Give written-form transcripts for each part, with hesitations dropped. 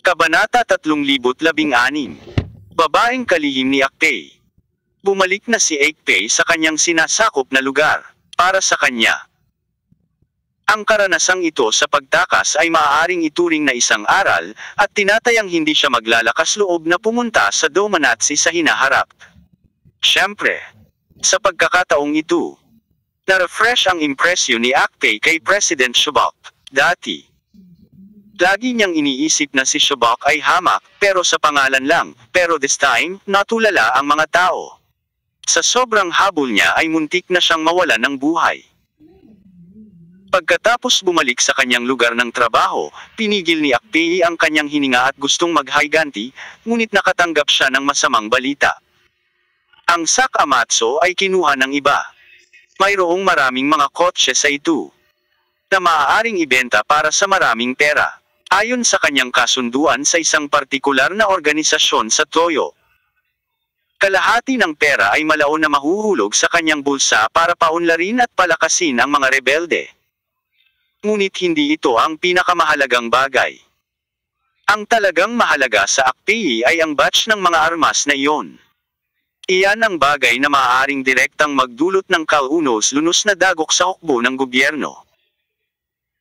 Kabanata 316. Babaeng kalihim ni Akpay. Bumalik na si Akpay sa kanyang sinasakop na lugar. Para sa kanya, ang karanasang ito sa pagtakas ay maaaring ituring na isang aral, at tinatayang hindi siya maglalakas loob na pumunta sa Domanatsi sa hinaharap. Siyempre, sa pagkakataong ito, na-refresh ang impresyon ni Akpay kay President Shobak. Dati, lagi niyang iniisip na si Shobak ay hamak, pero sa pangalan lang, pero this time, natulala ang mga tao. Sa sobrang habol niya ay muntik na siyang mawalan ng buhay. Pagkatapos bumalik sa kanyang lugar ng trabaho, pinigil ni Akpay ang kanyang hininga at gustong mag-higanti, ngunit nakatanggap siya ng masamang balita. Ang Sakamatsu ay kinuha ng iba. Mayroong maraming mga kotse sa ito, na maaaring ibenta para sa maraming pera, ayon sa kanyang kasunduan sa isang partikular na organisasyon sa Toyo. Kalahati ng pera ay malaon na mahuhulog sa kanyang bulsa para paunlarin at palakasin ang mga rebelde. Ngunit hindi ito ang pinakamahalagang bagay. Ang talagang mahalaga sa Akpay ay ang batch ng mga armas na iyon. Iyan ang bagay na maaaring direktang magdulot ng kalunos-lunos na dagok sa hukbo ng gobyerno.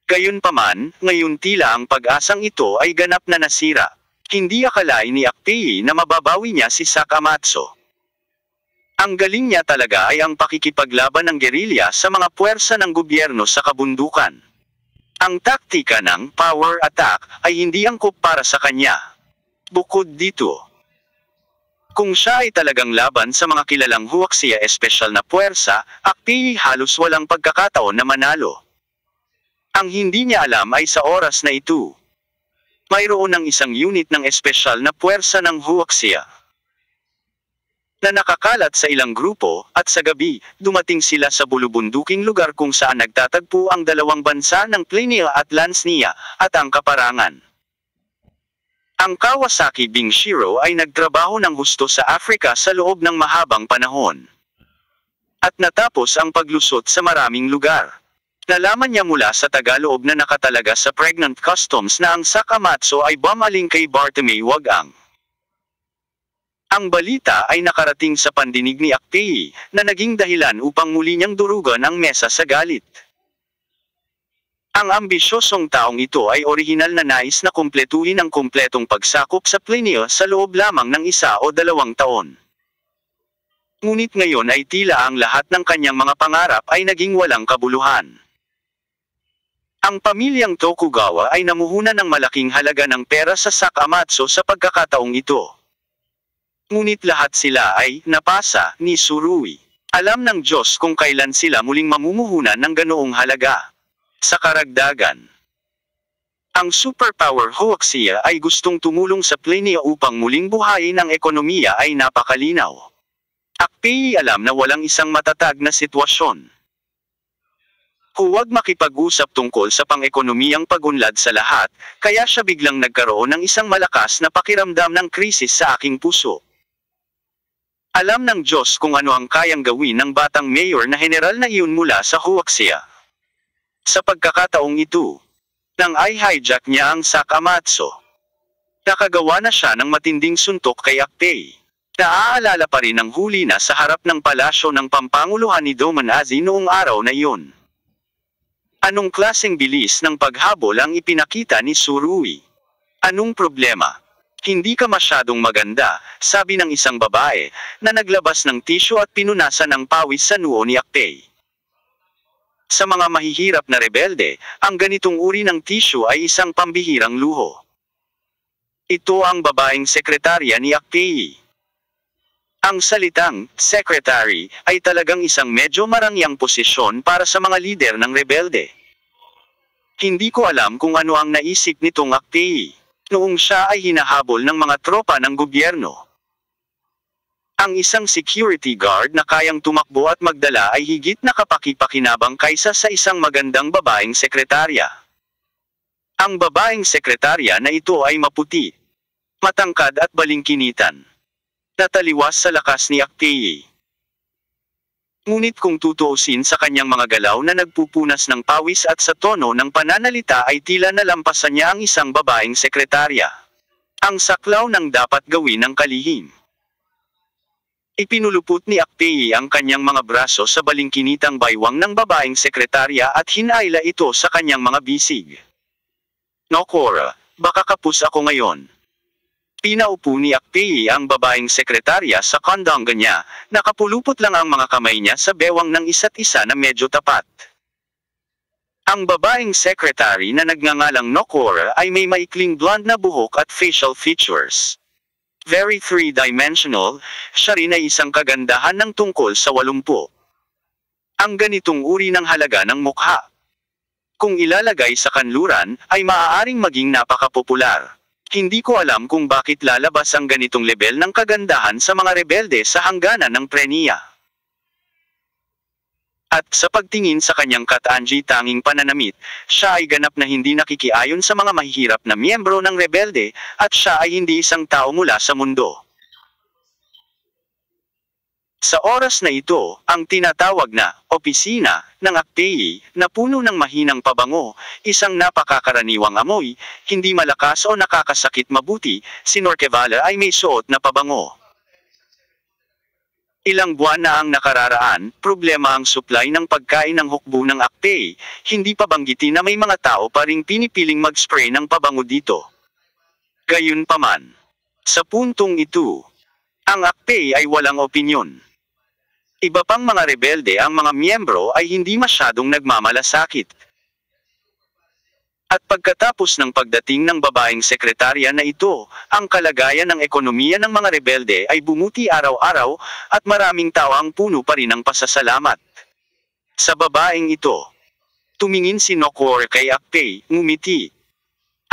Gayunpaman, ngayon tila ang pag-asang ito ay ganap na nasira. Hindi akalain ni Akpay na mababawi niya si Sakamatsu. Ang galing niya talaga ay ang pakikipaglaban ng gerilya sa mga puwersa ng gobyerno sa kabundukan. Ang taktika ng power attack ay hindi angkop para sa kanya. Bukod dito, kung siya ay talagang laban sa mga kilalang huwaksiya espesyal na puwersa, Akpay halos walang pagkakataon na manalo. Ang hindi niya alam ay sa oras na ito, mayroon ng isang unit ng espesyal na puwersa ng huwaksiya na nakakalat sa ilang grupo, at sa gabi, dumating sila sa bulubunduking lugar kung saan nagtatagpo ang dalawang bansa ng Plania at Lansnia, at ang kaparangan. Ang Kawasaki Bingshiro ay nagtrabaho ng husto sa Afrika sa loob ng mahabang panahon, at natapos ang paglusot sa maraming lugar. Nalaman niya mula sa Tagaloob na nakatalaga sa Pregnant Customs na ang Sakamatsu ay bumaling kay Bartolome Wagang. Ang balita ay nakarating sa pandinig ni Akpay, na naging dahilan upang muli niyang durugan ang mesa sa galit. Ang ambisyosong taong ito ay orihinal na nais na kumpletuhin ang kumpletong pagsakop sa Plania sa loob lamang ng 1 o 2 taon. Ngunit ngayon ay tila ang lahat ng kanyang mga pangarap ay naging walang kabuluhan. Ang pamilyang Tokugawa ay namuhunan ng malaking halaga ng pera sa Sakamatsu sa pagkakataong ito. Ngunit lahat sila ay napasa ni Tsurui. Alam ng Diyos kung kailan sila muling mamumuhunan ng ganoong halaga. Sa karagdagan, ang superpower huwaksiya ay gustong tumulong sa Plania upang muling buhayin ang ekonomiya ay napakalinaw. Akpay alam na walang isang matatag na sitwasyon. Huwag makipag-usap tungkol sa pang-ekonomiyang pagunlad sa lahat, kaya siya biglang nagkaroon ng isang malakas na pakiramdam ng krisis sa aking puso. Alam ng Diyos kung ano ang kayang gawin ng batang mayor na general na iyon mula sa huwaksiya. Sa pagkakataong ito, nang i-hijack niya ang Sakamatsu, nakagawa na siya ng matinding suntok kay Akpay. Naaalala pa rin ang huli na sa harap ng palasyo ng Pampanguluhan ni Domanatsi noong araw na iyon. Anong klaseng bilis ng paghabol ang ipinakita ni Tsurui? Anong problema? Hindi ka masyadong maganda, sabi ng isang babae, na naglabas ng tisyo at pinunasan ng pawis sa noo ni Akpay. Sa mga mahihirap na rebelde, ang ganitong uri ng tisyo ay isang pambihirang luho. Ito ang babaeng sekretarya ni Akpay. Ang salitang secretary ay talagang isang medyo marangyang posisyon para sa mga lider ng rebelde. Hindi ko alam kung ano ang naisip nitong Akpay noong siya ay hinahabol ng mga tropa ng gobyerno. Ang isang security guard na kayang tumakbo at magdala ay higit na kapaki-pakinabang kaysa sa isang magandang babaeng sekretarya. Ang babaeng sekretarya na ito ay maputi, matangkad at balingkinitan, nataliwas sa lakas ni Akpay. Ngunit kung tutuusin sa kanyang mga galaw na nagpupunas ng pawis at sa tono ng pananalita ay tila nalampasan niya ang isang babaeng sekretarya. Ang saklaw ng dapat gawin ng kalihim. Ipinulupot ni Akpei ang kanyang mga braso sa balingkinitang baywang ng babaeng sekretarya at hinayla ito sa kanyang mga bisig. Nokora, baka kapus ako ngayon. Pinaupo ni Akpei ang babaeng sekretarya sa kondonga niya, nakapulupot lang ang mga kamay niya sa bewang ng isa't isa na medyo tapat. Ang babaeng secretary na nagngangalang Nokora ay may maikling blonde na buhok at facial features. Very three-dimensional, siya rin ay isang kagandahan ng tungkol sa 80. Ang ganitong uri ng halaga ng mukha, kung ilalagay sa kanluran, ay maaaring maging napakapopular. Hindi ko alam kung bakit lalabas ang ganitong level ng kagandahan sa mga rebelde sa hangganan ng preniya. At sa pagtingin sa kanyang katanji tanging pananamit, siya ay ganap na hindi nakikiayon sa mga mahihirap na miyembro ng rebelde, at siya ay hindi isang tao mula sa mundo. Sa oras na ito, ang tinatawag na opisina ng Akpei, na puno ng mahinang pabango, isang napakakaraniwang amoy, hindi malakas o nakakasakit mabuti, si Norkevala ay may suot na pabango. Ilang buwan na ang nakararaan, problema ang supply ng pagkain ng hukbo ng Akpei, hindi pa banggitin na may mga tao pa ring pinipiling mag-spray ng pabango dito. Gayunpaman, sa puntong ito, ang Akpei ay walang opinyon. Iba pang mga rebelde ang mga miyembro ay hindi masyadong nagmamalasakit. At pagkatapos ng pagdating ng babaeng sekretarya na ito, ang kalagayan ng ekonomiya ng mga rebelde ay bumuti araw-araw, at maraming tao ang puno pa rin ng pasasalamat. Sa babaeng ito, tumingin si Nokor kay Akpei, ngumiti.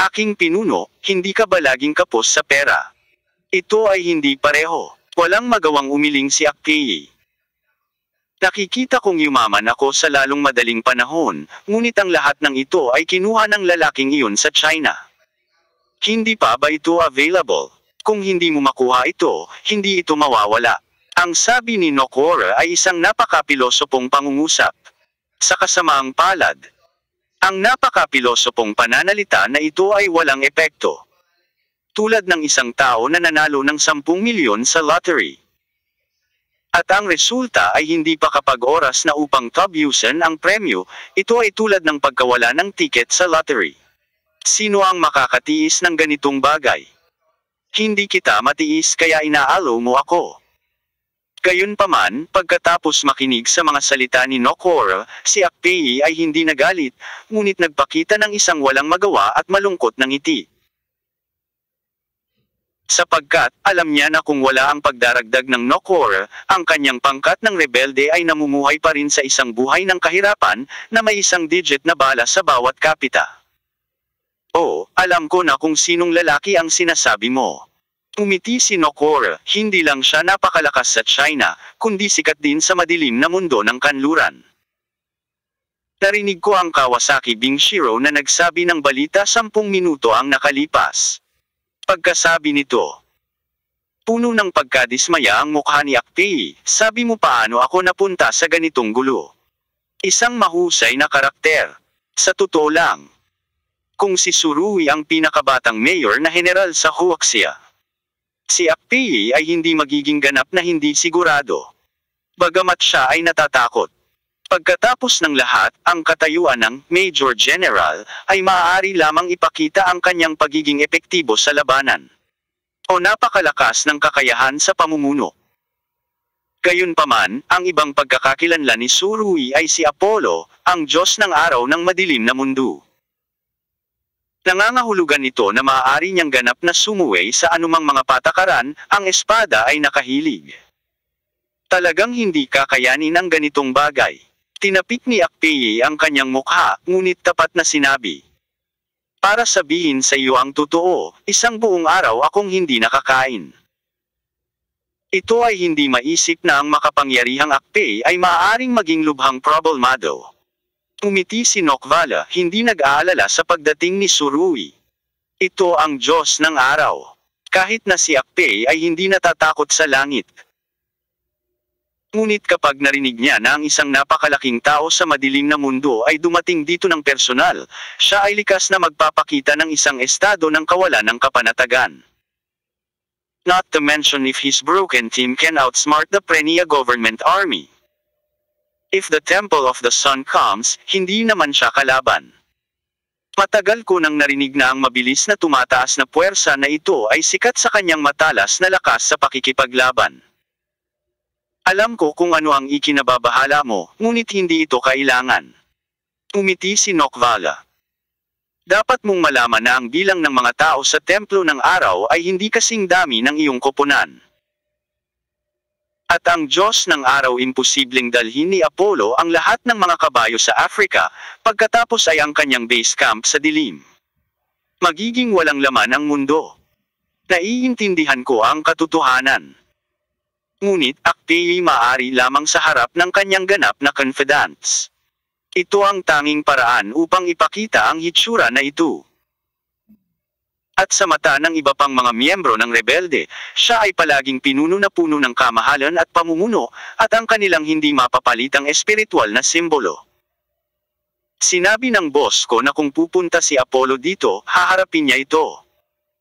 Aking pinuno, hindi ka ba laging kapos sa pera? Ito ay hindi pareho. Walang magawang umiling si Akpei. Nakikita kong yumaman ako sa lalong madaling panahon, ngunit ang lahat ng ito ay kinuha ng lalaking iyon sa China. Hindi pa ba ito available? Kung hindi mo makuha ito, hindi ito mawawala. Ang sabi ni Nokora ay isang napakapilosopong pangungusap. Sa kasamaang palad, ang napakapilosopong pananalita na ito ay walang epekto. Tulad ng isang tao na nanalo ng 10 milyon sa lottery. At ang resulta ay hindi pa kapag oras na upang tabyusan ang premyo, ito ay tulad ng pagkawala ng tiket sa lottery. Sino ang makakatiis ng ganitong bagay? Hindi kita matiis kaya inaalo mo ako. Gayunpaman, pagkatapos makinig sa mga salita ni Nokora, si Akpei ay hindi nagalit, ngunit nagpakita ng isang walang magawa at malungkot na ngiti. Sapagkat, alam niya na kung wala ang pagdaragdag ng Nokora, ang kanyang pangkat ng rebelde ay namumuhay pa rin sa isang buhay ng kahirapan, na may isang digit na bala sa bawat kapita. Oh, alam ko na kung sinong lalaki ang sinasabi mo. Umiti si Nokora, hindi lang siya napakalakas sa China, kundi sikat din sa madilim na mundo ng kanluran. Narinig ko ang Kawasaki Bingshiro na nagsabi ng balita 10 minuto ang nakalipas. Pagkasabi nito, puno ng pagkadismaya ang mukha ni Akpei, sabi mo paano ako napunta sa ganitong gulo. Isang mahusay na karakter. Sa totoo lang, kung si Surui ang pinakabatang mayor na general sa Huaxia, si Akpei ay hindi magiging ganap na hindi sigurado. Bagamat siya ay natatakot. Pagkatapos ng lahat, ang katayuan ng Major General ay maaari lamang ipakita ang kanyang pagiging epektibo sa labanan o napakalakas ng kakayahan sa pamumuno. Gayunpaman, ang ibang pagkakakilanlan ni Surui ay si Apollo, ang Diyos ng araw ng madilim na mundo. Nangangahulugan ito na maaari niyang ganap na sumuway sa anumang mga patakaran, ang espada ay nakahilig. Talagang hindi kakayanin ang ganitong bagay. Tinapik ni Akpei ang kanyang mukha, ngunit tapat na sinabi. Para sabihin sa iyo ang totoo, isang buong araw akong hindi nakakain. Ito ay hindi maisip na ang makapangyarihang Akpei ay maaaring maging lubhang problemado. Umiti si Nokvala, hindi nag-aalala sa pagdating ni Surui. Ito ang Diyos ng araw. Kahit na si Akpei ay hindi natatakot sa langit. Ngunit kapag narinig niya na ang isang napakalaking tao sa madilim na mundo ay dumating dito ng personal, siya ay likas na magpapakita ng isang estado ng kawalan ng kapanatagan. Not to mention if his broken team can outsmart the Prenia government army. If the Temple of the Sun comes, hindi naman siya kalaban. Matagal ko nang narinig na ang mabilis na tumataas na puwersa na ito ay sikat sa kanyang matalas na lakas sa pakikipaglaban. Alam ko kung ano ang ikinababahala mo, ngunit hindi ito kailangan. Umiti si Nokvala. Dapat mong malaman na ang bilang ng mga tao sa templo ng araw ay hindi kasing dami ng iyong koponan. At ang Diyos ng araw imposibleng dalhin ni Apollo ang lahat ng mga kabayo sa Africa, pagkatapos ay ang kanyang base camp sa dilim. Magiging walang laman ang mundo. Naiintindihan ko ang katotohanan. Ngunit Akpei maaari lamang sa harap ng kanyang ganap na confidants. Ito ang tanging paraan upang ipakita ang hitsura na ito. At sa mata ng iba pang mga miyembro ng rebelde, siya ay palaging pinuno na puno ng kamahalan at pamumuno, at ang kanilang hindi mapapalitang espiritual na simbolo. Sinabi ng boss ko na kung pupunta si Apollo dito, haharapin niya ito.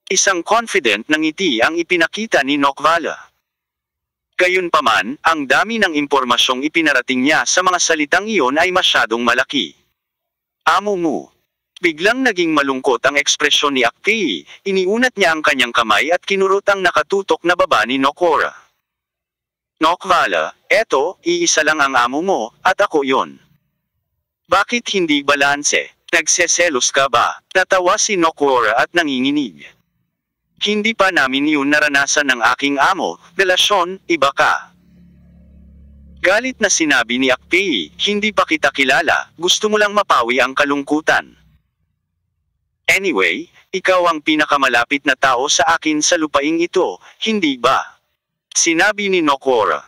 Isang confident na ngiti ang ipinakita ni Nokvala. Gayunpaman, ang dami ng impormasyong ipinarating niya sa mga salitang iyon ay masyadong malaki. Amo mo. Biglang naging malungkot ang ekspresyon ni Akpei, iniunat niya ang kanyang kamay at kinurot ang nakatutok na baba ni Nokora. Nokvala, eto, iisa lang ang amo mo, at ako yon. Bakit hindi balanse? Nagseselos ka ba? Natawa si Nokora at nanginginig. Hindi pa namin yun naranasan ng aking amo, relasyon, iba ka. Galit na sinabi ni Akpei, hindi pa kita kilala, gusto mo lang mapawi ang kalungkutan. Anyway, ikaw ang pinakamalapit na tao sa akin sa lupaing ito, hindi ba? Sinabi ni Nokora.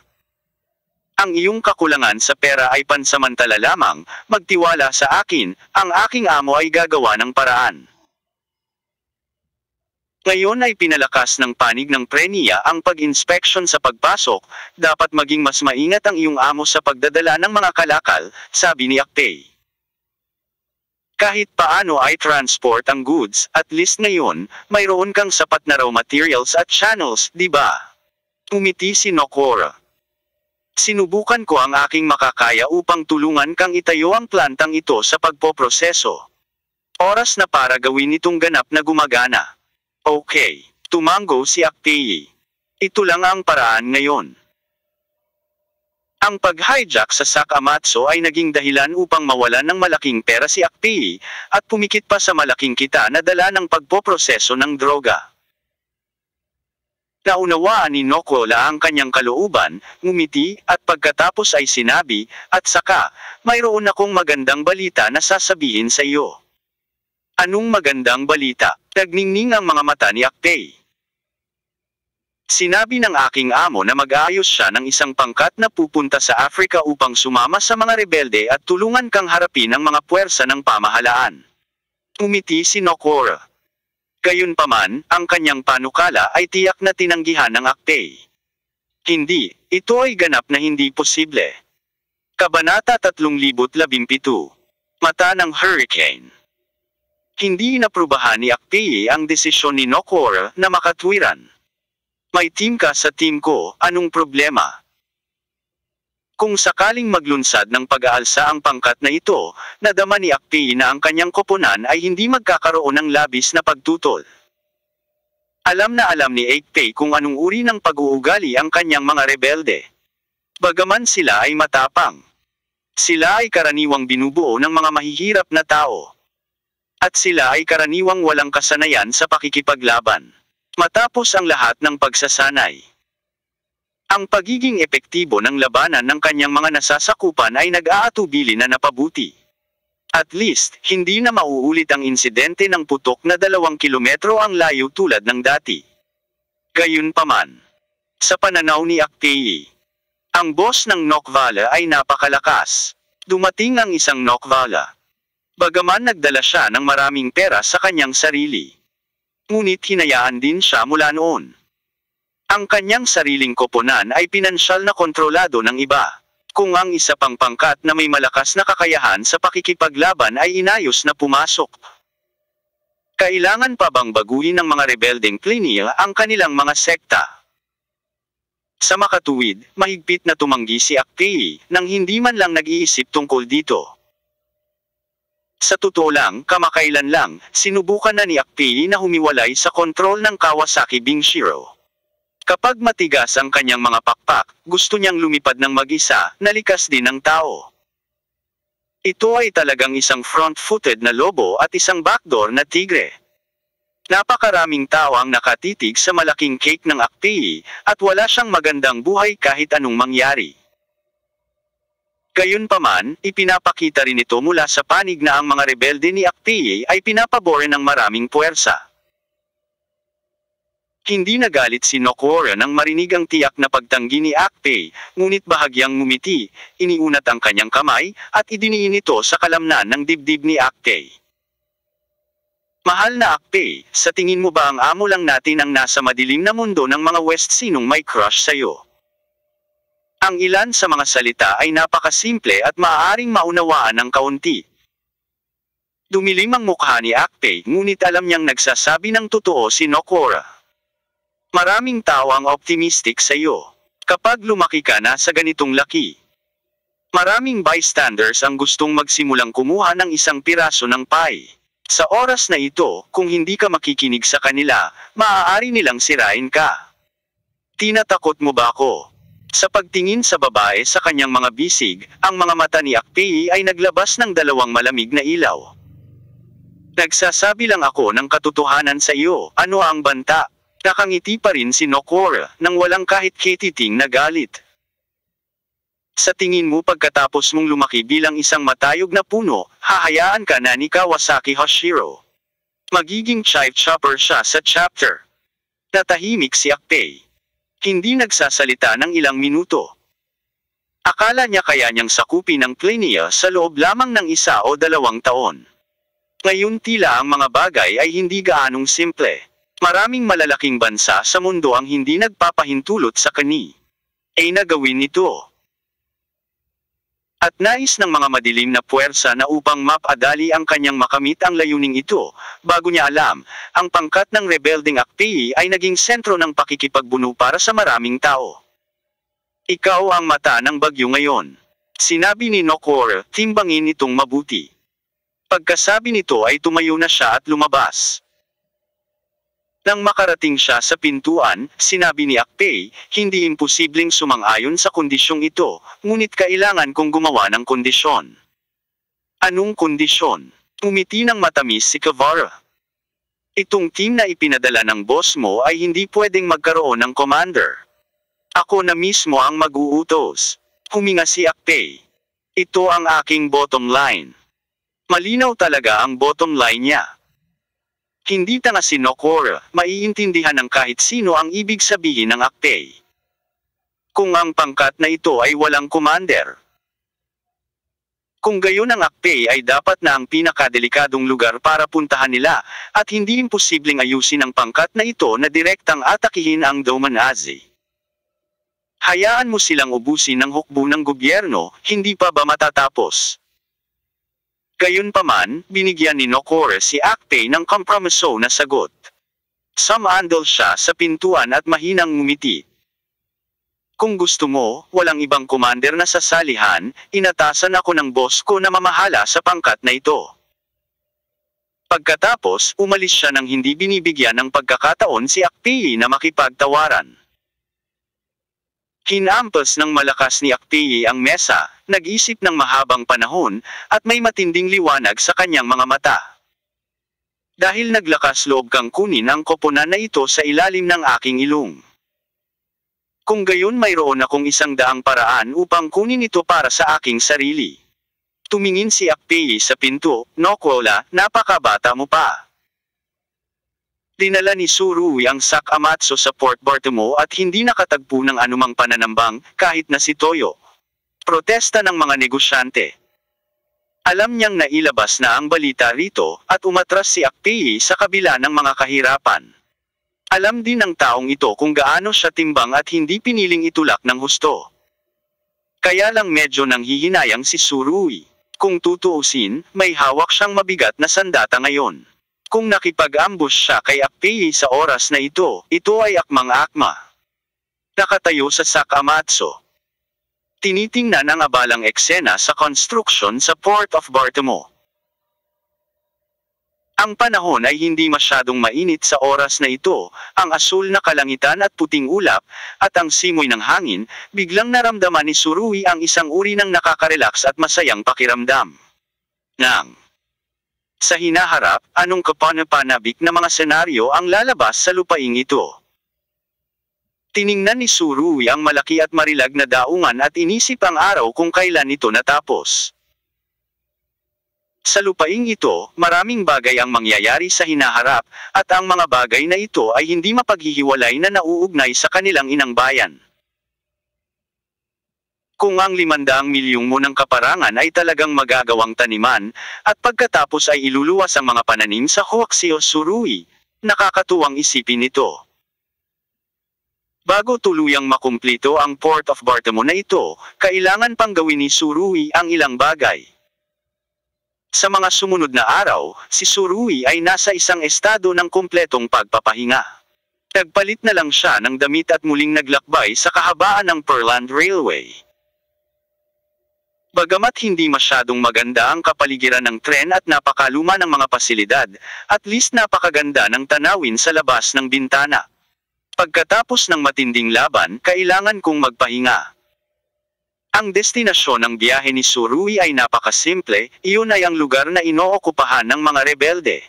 Ang iyong kakulangan sa pera ay pansamantala lamang, magtiwala sa akin, ang aking amo ay gagawa ng paraan. Ngayon ay pinalakas ng panig ng Prenia ang pag-inspeksyon sa pagpasok, dapat maging mas maingat ang iyong amo sa pagdadala ng mga kalakal, sabi ni Akpei. Kahit paano ay transport ang goods, at least ngayon, mayroon kang sapat na raw materials at channels, di ba? Umiti si Nokora. Sinubukan ko ang aking makakaya upang tulungan kang itayo ang plantang ito sa pagpoproseso. Oras na para gawin itong ganap na gumagana. Okay, tumango si Akpei. Ito lang ang paraan ngayon. Ang pag-hijack sa Sakamatsu ay naging dahilan upang mawalan ng malaking pera si Akpei, at pumikit pa sa malaking kita na dala ng pagpoproseso ng droga. Naunawaan ni Nokova ang kanyang kalooban, ngumiti, at pagkatapos ay sinabi, at saka, mayroon akong magandang balita na sasabihin sa iyo. Anong magandang balita? Nagningning ang mga mata ni Akpei. Sinabi ng aking amo na mag-aayos siya ng isang pangkat na pupunta sa Africa upang sumama sa mga rebelde at tulungan kang harapin ang mga puwersa ng pamahalaan. Umiti si Nokora. Gayunpaman, ang kanyang panukala ay tiyak na tinanggihan ng Akpei. Hindi, ito ay ganap na hindi posible. Kabanata 317. Mata ng Hurricane. Hindi inaprubahan ni Akpei ang desisyon ni Nokora na makatwiran. May team ka sa team ko, anong problema? Kung sakaling maglunsad ng pag-aalsa ang pangkat na ito, nadama ni Akpei na ang kanyang koponan ay hindi magkakaroon ng labis na pagtutol. Alam na alam ni Akpei kung anong uri ng pag-uugali ang kanyang mga rebelde. Bagaman sila ay matapang. Sila ay karaniwang binubuo ng mga mahihirap na tao. At sila ay karaniwang walang kasanayan sa pakikipaglaban. Matapos ang lahat ng pagsasanay, ang pagiging epektibo ng labanan ng kanyang mga nasasakupan ay nag-aatubili na napabuti. At least, hindi na mauulit ang insidente ng putok na 2 kilometro ang layo tulad ng dati. Gayunpaman, sa pananaw ni Akpei, ang boss ng Nokvala ay napakalakas. Dumating ang isang Nokvala. Bagaman nagdala siya ng maraming pera sa kanyang sarili. Ngunit hinayaan din siya mula noon. Ang kanyang sariling koponan ay pinansyal na kontrolado ng iba. Kung ang isa pang pangkat na may malakas na kakayahan sa pakikipaglaban ay inayos na pumasok. Kailangan pa bang baguhin ng mga rebeldeng Plenia ang kanilang mga sekta? Sa makatuwid, mahigpit na tumanggi si Akpei nang hindi man lang nag-iisip tungkol dito. Sa totoo lang, kamakailan lang, sinubukan na ni Akpei na humiwalay sa kontrol ng Kawasaki Bingshiro. Kapag matigas ang kanyang mga pakpak, gusto niyang lumipad ng mag-isa, na likas din ng tao. Ito ay talagang isang front-footed na lobo at isang backdoor na tigre. Napakaraming tao ang nakatitig sa malaking cake ng Akpei, at wala siyang magandang buhay kahit anong mangyari. Gayunpaman, ipinapakita rin ito mula sa panig na ang mga rebelde ni Akpei ay pinapabore ng maraming puwersa. Hindi nagalit si Nokora nang marinig ang tiyak na pagtanggi ni Akpei, ngunit bahagyang ngumiti, iniunat ang kanyang kamay, at idiniin ito sa kalamnan ng dibdib ni Akpei. Mahal na Akpei, sa tingin mo ba ang amo lang natin ang nasa madilim na mundo ng mga West sinong may crush sa'yo? Ang ilan sa mga salita ay napakasimple at maaaring maunawaan ng kaunti. Dumilim ang mukha ni Akpei, ngunit alam niyang nagsasabi ng totoo si Nokora. Maraming tao ang optimistic sa iyo. Kapag lumaki ka na sa ganitong laki. Maraming bystanders ang gustong magsimulang kumuha ng isang piraso ng pie. Sa oras na ito, kung hindi ka makikinig sa kanila, maaari nilang sirain ka. Tinatakot mo ba ako? Sa pagtingin sa babae sa kanyang mga bisig, ang mga mata ni Akpei ay naglabas ng dalawang malamig na ilaw. Nagsasabi lang ako ng katotohanan sa iyo, ano ang banta? Nakangiti pa rin si Nokora, nang walang kahit kititing na galit. Sa tingin mo pagkatapos mong lumaki bilang isang matayog na puno, hahayaan ka na ni Kawasaki Hoshiro. Magiging chief chopper siya sa chapter. Natahimik si Akpei. Hindi nagsasalita ng ilang minuto. Akala niya kaya niyang sakupin ang Plenia sa loob lamang ng 1 o 2 taon. Ngayon tila ang mga bagay ay hindi gaanong simple. Maraming malalaking bansa sa mundo ang hindi nagpapahintulot sa kani. Ay nagawin ito. At nais ng mga madilim na puwersa na upang mapadali ang kanyang makamit ang layuning ito, bago niya alam, ang pangkat ng rebelding Akpei ay naging sentro ng pakikipagbuno para sa maraming tao. Ikaw ang mata ng bagyo ngayon. Sinabi ni Nokora, timbangin itong mabuti. Pagkasabi nito ay tumayo na siya at lumabas. Nang makarating siya sa pintuan, sinabi ni Akpei, hindi imposibleng sumang-ayon sa kondisyong ito, ngunit kailangan kong gumawa ng kondisyon. Anong kondisyon? Umiti ng matamis si Kavara. Itong team na ipinadala ng boss mo ay hindi pwedeng magkaroon ng commander. Ako na mismo ang mag-uutos. Huminga si Akpei. Ito ang aking bottom line. Malinaw talaga ang bottom line niya. Hindi tanga si Nokora, maiintindihan ng kahit sino ang ibig sabihin ng Akpei. Kung ang pangkat na ito ay walang commander. Kung gayon ang Akpei ay dapat na ang pinakadelikadong lugar para puntahan nila, at hindi imposibleng ayusin ang pangkat na ito na direktang atakihin ang Dominazi. Hayaan mo silang ubusin ng hukbo ng gobyerno, hindi pa ba matatapos? Gayunpaman, binigyan ni Nokora si Akpei ng kompromiso na sagot. Sumandal siya sa pintuan at mahinang ngumiti. Kung gusto mo, walang ibang commander na sasalihan, inatasan ako ng boss ko na mamahala sa pangkat na ito. Pagkatapos, umalis siya nang hindi binibigyan ng pagkakataon si Akpei na makipagtawaran. Hinampas ng malakas ni Akpei ang mesa, nag-isip ng mahabang panahon, at may matinding liwanag sa kanyang mga mata. Dahil naglakas loob kang kunin ang koponan na ito sa ilalim ng aking ilong. Kung gayon mayroon akong 100 paraan upang kunin ito para sa aking sarili. Tumingin si Akpei sa pinto, Nokora, napakabata mo pa. Dinala ni Surui ang Sakamatsu sa Port Bartolomeo at hindi nakatagpo ng anumang pananambang, kahit na si Toyo. Protesta ng mga negosyante. Alam niyang nailabas na ang balita rito, at umatras si Akpei sa kabila ng mga kahirapan. Alam din ng taong ito kung gaano siya timbang at hindi piniling itulak ng husto. Kaya lang medyo nanghihinayang si Surui. Kung tutuusin, may hawak siyang mabigat na sandata ngayon. Kung nakipag-ambush siya kay Akpei sa oras na ito ay akmang-akma. Nakatayo sa Sakamatsu. Tinitingnan ang abalang eksena sa construction sa Port of Baltimore. Ang panahon ay hindi masyadong mainit sa oras na ito, ang asul na kalangitan at puting ulap, at ang simoy ng hangin, biglang naramdaman ni Tsurugi ang isang uri ng nakaka-relax at masayang pakiramdam. Sa hinaharap, anong kapanapanabik na mga senaryo ang lalabas sa lupaing ito? Tiningnan ni Tsurugi ang malaki at marilag na daungan at inisip ang araw kung kailan ito natapos. Sa lupaing ito, maraming bagay ang mangyayari sa hinaharap, at ang mga bagay na ito ay hindi mapaghihiwalay na nauugnay sa kanilang inang bayan. Kung ang 500 milyong munang kaparangan ay talagang magagawang taniman, at pagkatapos ay iluluwas ang mga pananim sa Hokuseo Tsurugi, nakakatuwang isipin ito. Bago tuluyang makumplito ang Port of Baltimore na ito, kailangan pang gawin ni Tsurugi ang ilang bagay. Sa mga sumunod na araw, si Tsurugi ay nasa isang estado ng kumpletong pagpapahinga. Nagpalit na lang siya ng damit at muling naglakbay sa kahabaan ng Pearland Railway. Bagamat hindi masyadong maganda ang kapaligiran ng tren at napakaluma ng mga pasilidad, at least napakaganda ng tanawin sa labas ng bintana. Pagkatapos ng matinding laban, kailangan kong magpahinga. Ang destinasyon ng biyahe ni Tsurugi ay napakasimple, iyon ay ang lugar na inookupahan ng mga rebelde.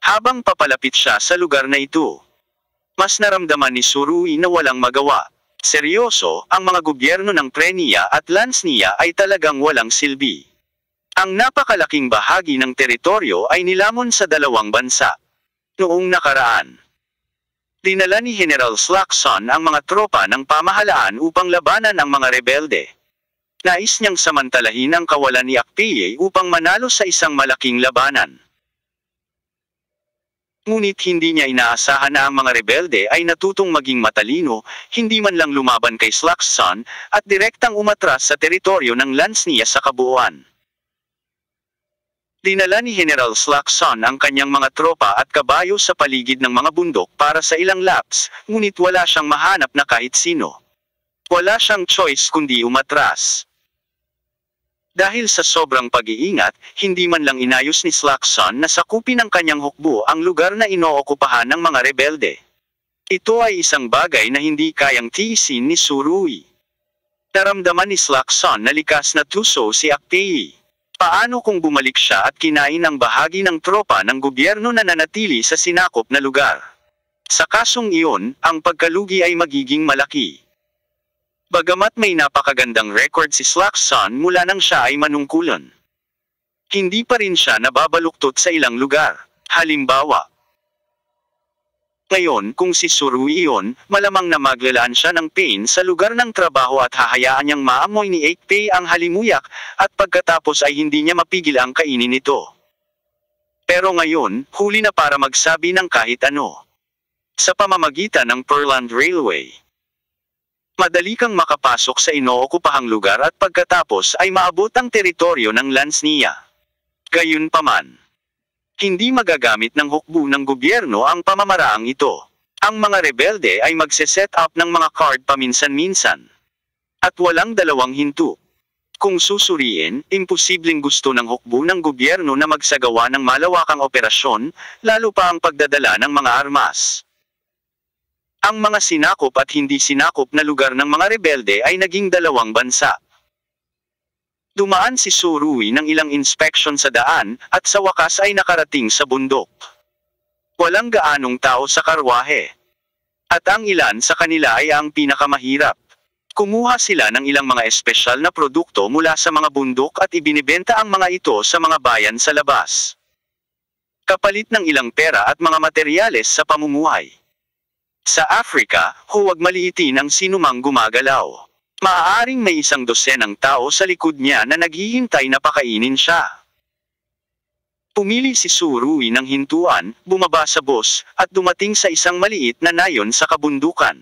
Habang papalapit siya sa lugar na ito, mas naramdaman ni Tsurugi na walang magawa. Seryoso, ang mga gobyerno ng Prenia at Lansnia ay talagang walang silbi. Ang napakalaking bahagi ng teritoryo ay nilamon sa dalawang bansa. Noong nakaraan, dinala ni General Slackson ang mga tropa ng pamahalaan upang labanan ang mga rebelde. Nais niyang samantalahin ang kawalan ni Akpei upang manalo sa isang malaking labanan. Ngunit hindi niya inaasahan na ang mga rebelde ay natutong maging matalino, hindi man lang lumaban kay Slackson, at direktang umatras sa teritoryo ng Lansnia sa kabuuan. Dinala ni General Slackson ang kanyang mga tropa at kabayo sa paligid ng mga bundok para sa ilang laps, ngunit wala siyang mahanap na kahit sino. Wala siyang choice kundi umatras. Dahil sa sobrang pag-iingat, hindi man lang inayos ni Slackson na sakupin ng kanyang hukbo ang lugar na inookupahan ng mga rebelde. Ito ay isang bagay na hindi kayang tiisin ni Tsurugi. Naramdaman ni Slackson na likas na tuso si Akpei. Paano kung bumalik siya at kinain ang bahagi ng tropa ng gobyerno na nanatili sa sinakop na lugar? Sa kasong iyon, ang pagkalugi ay magiging malaki. Bagamat may napakagandang record si Slackson mula nang siya ay manungkulan, hindi pa rin siya nababaluktot sa ilang lugar. Halimbawa, ngayon kung si Tsurugi iyon, malamang na maglalaan siya ng pain sa lugar ng trabaho at hahayaan niyang maamoy ni Akpei ang halimuyak, at pagkatapos ay hindi niya mapigil ang kainin ito. Pero ngayon, huli na para magsabi ng kahit ano. Sa pamamagitan ng Pearland Railway, madali kang makapasok sa inookupahang lugar at pagkatapos ay maabot ang teritoryo ng Lansnia. Gayunpaman, hindi magagamit ng hukbo ng gobyerno ang pamamaraang ito. Ang mga rebelde ay magse-set up ng mga card paminsan-minsan. At walang dalawang hinto. Kung susuriin, imposibleng gusto ng hukbo ng gobyerno na magsagawa ng malawakang operasyon, lalo pa ang pagdadala ng mga armas. Ang mga sinakop at hindi sinakop na lugar ng mga rebelde ay naging dalawang bansa. Dumaan si Tsurugi ng ilang inspeksyon sa daan, at sa wakas ay nakarating sa bundok. Walang gaanong tao sa karwahe. At ang ilan sa kanila ay ang pinakamahirap. Kumuha sila ng ilang mga espesyal na produkto mula sa mga bundok at ibinibenta ang mga ito sa mga bayan sa labas. Kapalit ng ilang pera at mga materyales sa pamumuhay. Sa Africa, huwag maliitin ang sinumang gumagalaw. Maaaring may 100 tao sa likod niya na naghihintay na pakainin siya. Pumili si Tsurugi ng hintuan, bumaba sa bus, at dumating sa isang maliit na nayon sa kabundukan.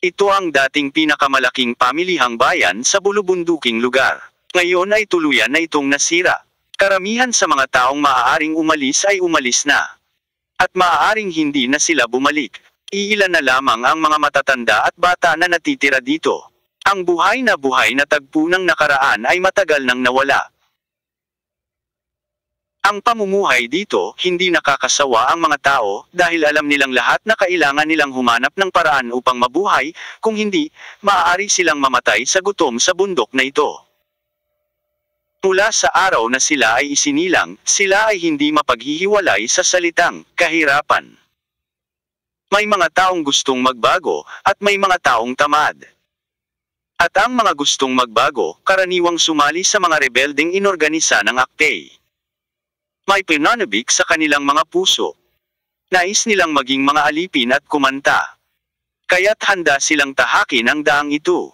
Ito ang dating pinakamalaking pamilihang bayan sa bulubunduking lugar. Ngayon ay tuluyan na itong nasira. Karamihan sa mga taong maaaring umalis ay umalis na. At maaaring hindi na sila bumalik. Iilan na lamang ang mga matatanda at bata na natitira dito. Ang buhay na tagpo ng nakaraan ay matagal nang nawala. Ang pamumuhay dito, hindi nakakasawa ang mga tao dahil alam nilang lahat na kailangan nilang humanap ng paraan upang mabuhay, kung hindi, maaari silang mamatay sa gutom sa bundok na ito. Mula sa araw na sila ay isinilang, sila ay hindi mapaghihiwalay sa salitang kahirapan. May mga taong gustong magbago, at may mga taong tamad. At ang mga gustong magbago, karaniwang sumali sa mga rebeldeng inorganisa ng Akpay. May pananabik sa kanilang mga puso. Nais nilang maging mga alipin at kumanta. Kaya't handa silang tahakin ang daang ito.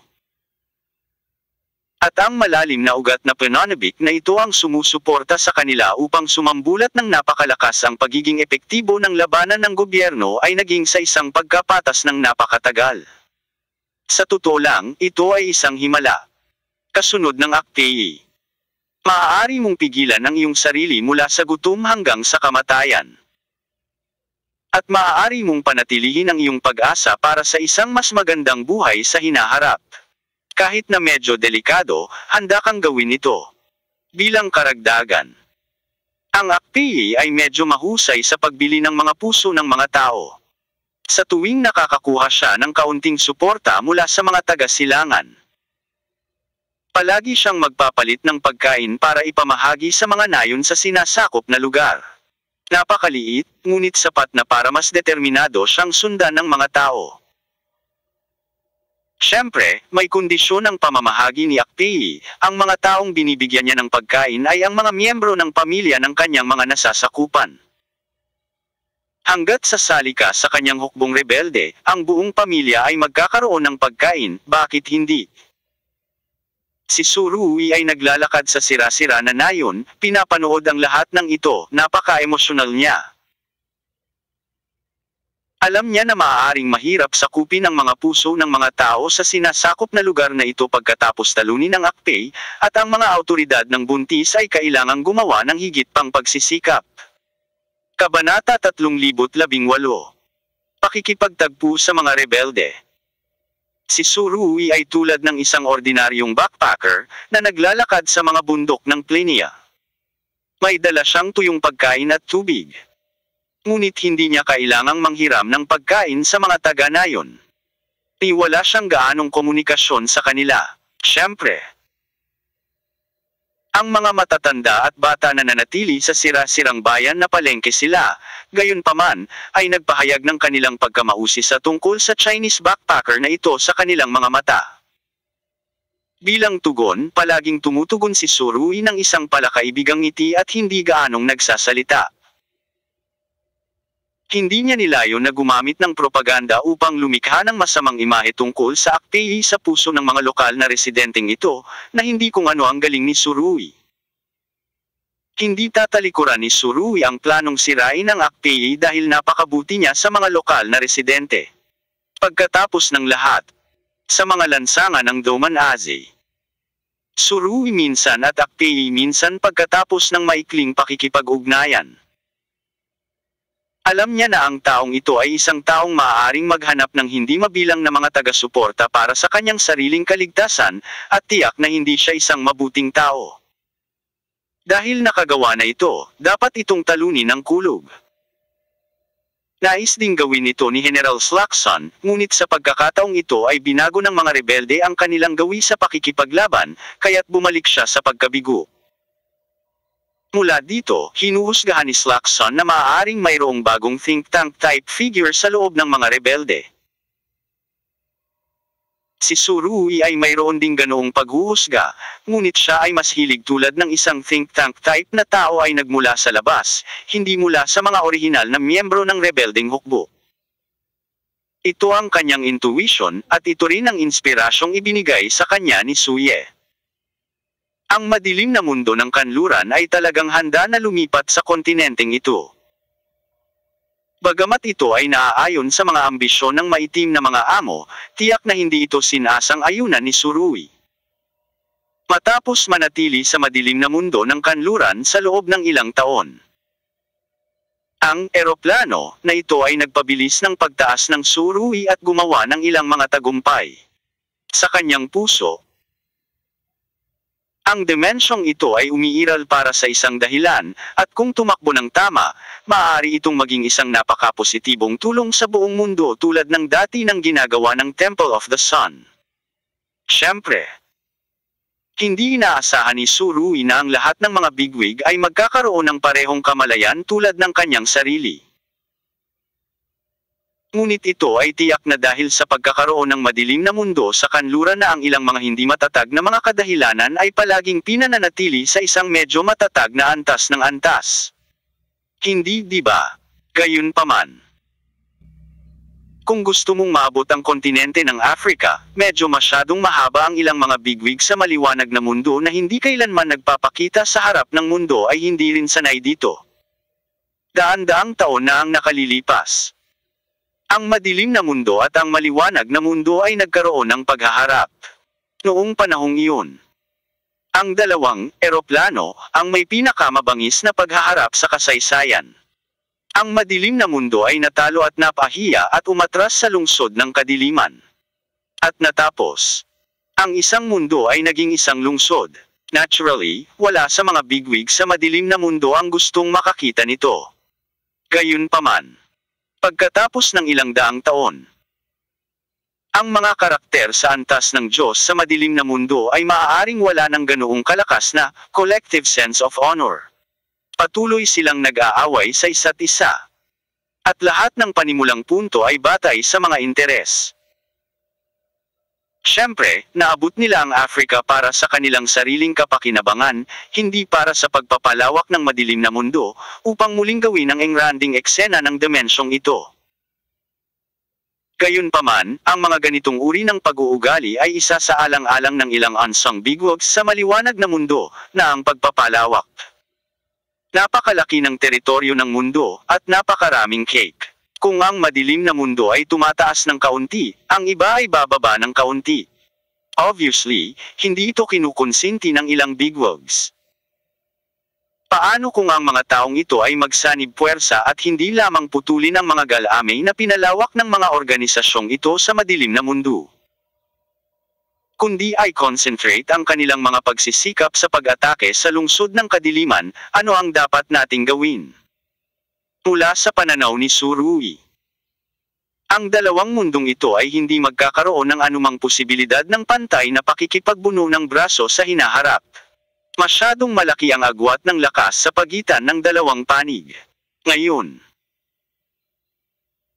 At ang malalim na ugat na pananabik na ito ang sumusuporta sa kanila upang sumambulat ng napakalakas ang pagiging epektibo ng labanan ng gobyerno ay naging sa isang pagkapatas ng napakatagal. Sa totoo lang, ito ay isang himala. Kasunod ng Akpay. Maaari mong pigilan ang iyong sarili mula sa gutom hanggang sa kamatayan. At maaari mong panatilihin ang iyong pag-asa para sa isang mas magandang buhay sa hinaharap. Kahit na medyo delikado, handa kang gawin ito. Bilang karagdagan, ang Akpay ay medyo mahusay sa pagbili ng mga puso ng mga tao. Sa tuwing nakakakuha siya ng kaunting suporta mula sa mga taga-silangan, palagi siyang magpapalit ng pagkain para ipamahagi sa mga nayon sa sinasakop na lugar. Napakaliit, ngunit sapat na para mas determinado siyang sundan ng mga tao. Siyempre, may kondisyon ang pamamahagi ni Akpay. Ang mga taong binibigyan niya ng pagkain ay ang mga miyembro ng pamilya ng kanyang mga nasasakupan. Hanggat sasali ka sa kanyang hukbong rebelde, ang buong pamilya ay magkakaroon ng pagkain, bakit hindi? Si Surui ay naglalakad sa sira-sira na nayon, pinapanood ang lahat ng ito, napaka-emosyonal niya. Alam niya na maaaring mahirap sakupin ang mga puso ng mga tao sa sinasakop na lugar na ito pagkatapos talunin ng Akpay, at ang mga autoridad ng buntis ay kailangang gumawa ng higit pang pagsisikap. Kabanata 3018. Pakikipagtagpo sa mga rebelde. Si Surui ay tulad ng isang ordinaryong backpacker na naglalakad sa mga bundok ng Plania. May dala siyang tuyong pagkain at tubig. Ngunit hindi niya kailangang manghiram ng pagkain sa mga taga-nayon. Wala siyang gaanong komunikasyon sa kanila. Siyempre, ang mga matatanda at bata na nanatili sa sira-sirang bayan na palengke sila, gayunpaman, ay nagpahayag ng kanilang pagkamausis tungkol sa Chinese backpacker na ito sa kanilang mga mata. Bilang tugon, palaging tumutugon si Surui ng isang palakaibigang ngiti at hindi gaanong nagsasalita. Hindi niya nilayo na gumamit ng propaganda upang lumikha ng masamang imahe tungkol sa Akpay sa puso ng mga lokal na residenteng ito, na hindi kung ano ang galing ni Surui. Hindi tatalikuran ni Surui ang planong sirain ng Akpay dahil napakabuti niya sa mga lokal na residente. Pagkatapos ng lahat, sa mga lansangan ng Doman Aze, Surui minsan at Akpay minsan pagkatapos ng maikling pakikipag-ugnayan. Alam niya na ang taong ito ay isang taong maaaring maghanap ng hindi mabilang na mga taga-suporta para sa kanyang sariling kaligtasan, at tiyak na hindi siya isang mabuting tao. Dahil nakagawa na ito, dapat itong talunin ng kulog. Nais ding gawin ito ni General Slackson, ngunit sa pagkakataong ito ay binago ng mga rebelde ang kanilang gawi sa pakikipaglaban, kaya't bumalik siya sa pagkabigo. Mula dito, hinuhusgahan ni Slackson na maaaring mayroong bagong think tank type figure sa loob ng mga rebelde. Si Surui ay mayroon ding ganoong paghuhusga, ngunit siya ay mas hilig tulad ng isang think tank type na tao ay nagmula sa labas, hindi mula sa mga orihinal na miyembro ng rebeldeng hukbo. Ito ang kanyang intuition, at ito rin ang inspirasyong ibinigay sa kanya ni Suye. Ang madilim na mundo ng kanluran ay talagang handa na lumipat sa kontinenteng ito. Bagamat ito ay naaayon sa mga ambisyon ng maitim na mga amo, tiyak na hindi ito sinasang-ayunan ni Surui. matapos manatili sa madilim na mundo ng kanluran sa loob ng ilang taon. Ang eroplano na ito ay nagpabilis ng pagtaas ng Surui at gumawa ng ilang mga tagumpay. Sa kanyang puso, ang dimensyong ito ay umiiral para sa isang dahilan, at kung tumakbo ng tama, maaari itong maging isang napakapositibong tulong sa buong mundo tulad ng dati ng ginagawa ng Temple of the Sun. Siyempre, hindi inaasahan ni Surui na ang lahat ng mga bigwig ay magkakaroon ng parehong kamalayan tulad ng kanyang sarili. Ngunit ito ay tiyak na dahil sa pagkakaroon ng madilim na mundo sa kanluran na ang ilang mga hindi matatag na mga kadahilanan ay palaging pinananatili sa isang medyo matatag na antas ng antas. Hindi, di ba? Gayunpaman, kung gusto mong maabot ang kontinente ng Africa, medyo masyadong mahaba ang ilang mga bigwig sa maliwanag na mundo na hindi kailanman nagpapakita sa harap ng mundo ay hindi rin sanay dito. Daan-daang taon na ang nakalilipas. Ang madilim na mundo at ang maliwanag na mundo ay nagkaroon ng paghaharap. Noong panahong iyon, ang dalawang eroplano ang may pinakamabangis na paghaharap sa kasaysayan. Ang madilim na mundo ay natalo at napahiya at umatras sa lungsod ng kadiliman. At natapos, ang isang mundo ay naging isang lungsod. Naturally, wala sa mga bigwig sa madilim na mundo ang gustong makakita nito. Gayunpaman, pagkatapos ng ilang daang taon, ang mga karakter sa antas ng Diyos sa madilim na mundo ay maaaring wala ng ganoong kalakas na collective sense of honor. Patuloy silang nag-aaway sa isa't isa. At lahat ng panimulang punto ay batay sa mga interes. Siyempre, naabot nila ang Africa para sa kanilang sariling kapakinabangan, hindi para sa pagpapalawak ng madilim na mundo, upang muling gawin ang engranding eksena ng dimensyong ito. Gayunpaman, ang mga ganitong uri ng pag-uugali ay isa sa alang-alang ng ilang unsung bigwigs sa maliwanag na mundo, na ang pagpapalawak. Napakalaki ng teritoryo ng mundo, at napakaraming cake. Kung ang madilim na mundo ay tumataas ng kaunti, ang iba ay bababa ng kaunti. Obviously, hindi ito kinukonsinti ng ilang bigwigs. Paano kung ang mga taong ito ay magsanib puwersa at hindi lamang putulin ang mga galamay na pinalawak ng mga organisasyong ito sa madilim na mundo? Kundi ay concentrate ang kanilang mga pagsisikap sa pag-atake sa lungsod ng kadiliman, ano ang dapat nating gawin? Mula sa pananaw ni Surui, ang dalawang mundong ito ay hindi magkakaroon ng anumang posibilidad ng pantay na pakikipagbuno ng braso sa hinaharap. Masyadong malaki ang agwat ng lakas sa pagitan ng dalawang panig. Ngayon,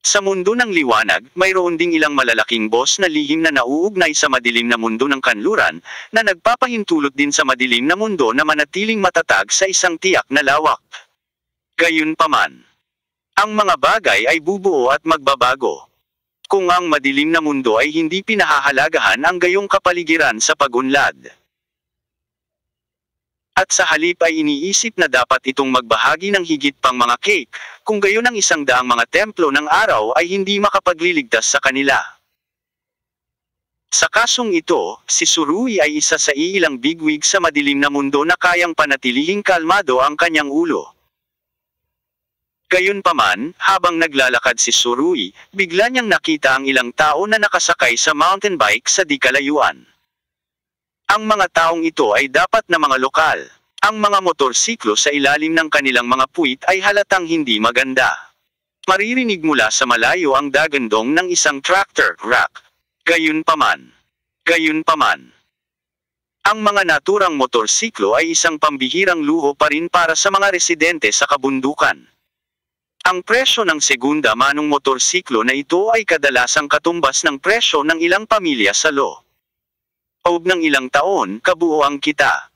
sa mundo ng liwanag, mayroon ding ilang malalaking boss na lihim na nauugnay sa madilim na mundo ng kanluran, na nagpapahintulot din sa madilim na mundo na manatiling matatag sa isang tiyak na lawak. Gayunpaman, ang mga bagay ay bubuo at magbabago. Kung ang madilim na mundo ay hindi pinahahalagahan ang gayong kapaligiran sa pag-unlad, at sa halip ay iniisip na dapat itong magbahagi ng higit pang mga cake, kung gayon ang 100 mga templo ng araw ay hindi makapagliligtas sa kanila. Sa kasong ito, si Surui ay isa sa iilang bigwig sa madilim na mundo na kayang panatilihing kalmado ang kanyang ulo. Gayunpaman, habang naglalakad si Surui, bigla niyang nakita ang ilang tao na nakasakay sa mountain bike sa di kalayuan. Ang mga taong ito ay dapat na mga lokal. Ang mga motorsiklo sa ilalim ng kanilang mga puwit ay halatang hindi maganda. Maririnig mula sa malayo ang dagandong ng isang tractor rack. Gayunpaman, ang mga naturang motorsiklo ay isang pambihirang luho pa rin para sa mga residente sa kabundukan. Ang presyo ng segunda manong motorsiklo na ito ay kadalasang katumbas ng presyo ng ilang pamilya sa loob ng ilang taon, kabuo ang kita.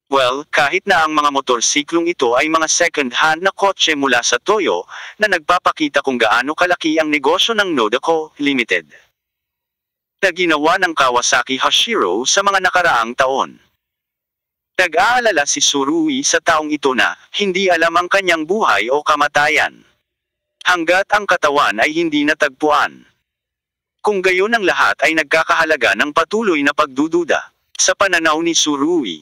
Well, kahit na ang mga motorsiklong ito ay mga second-hand na kotse mula sa Toyo, na nagpapakita kung gaano kalaki ang negosyo ng Nodako Limited, na ginawa ng Kawasaki Hashiro sa mga nakaraang taon. Nag-aalala si Surui sa taong ito na hindi alam ang kanyang buhay o kamatayan, hanggat ang katawan ay hindi natagpuan. Kung gayon ang lahat ay nagkakahalaga ng patuloy na pagdududa. Sa pananaw ni Tsurugi,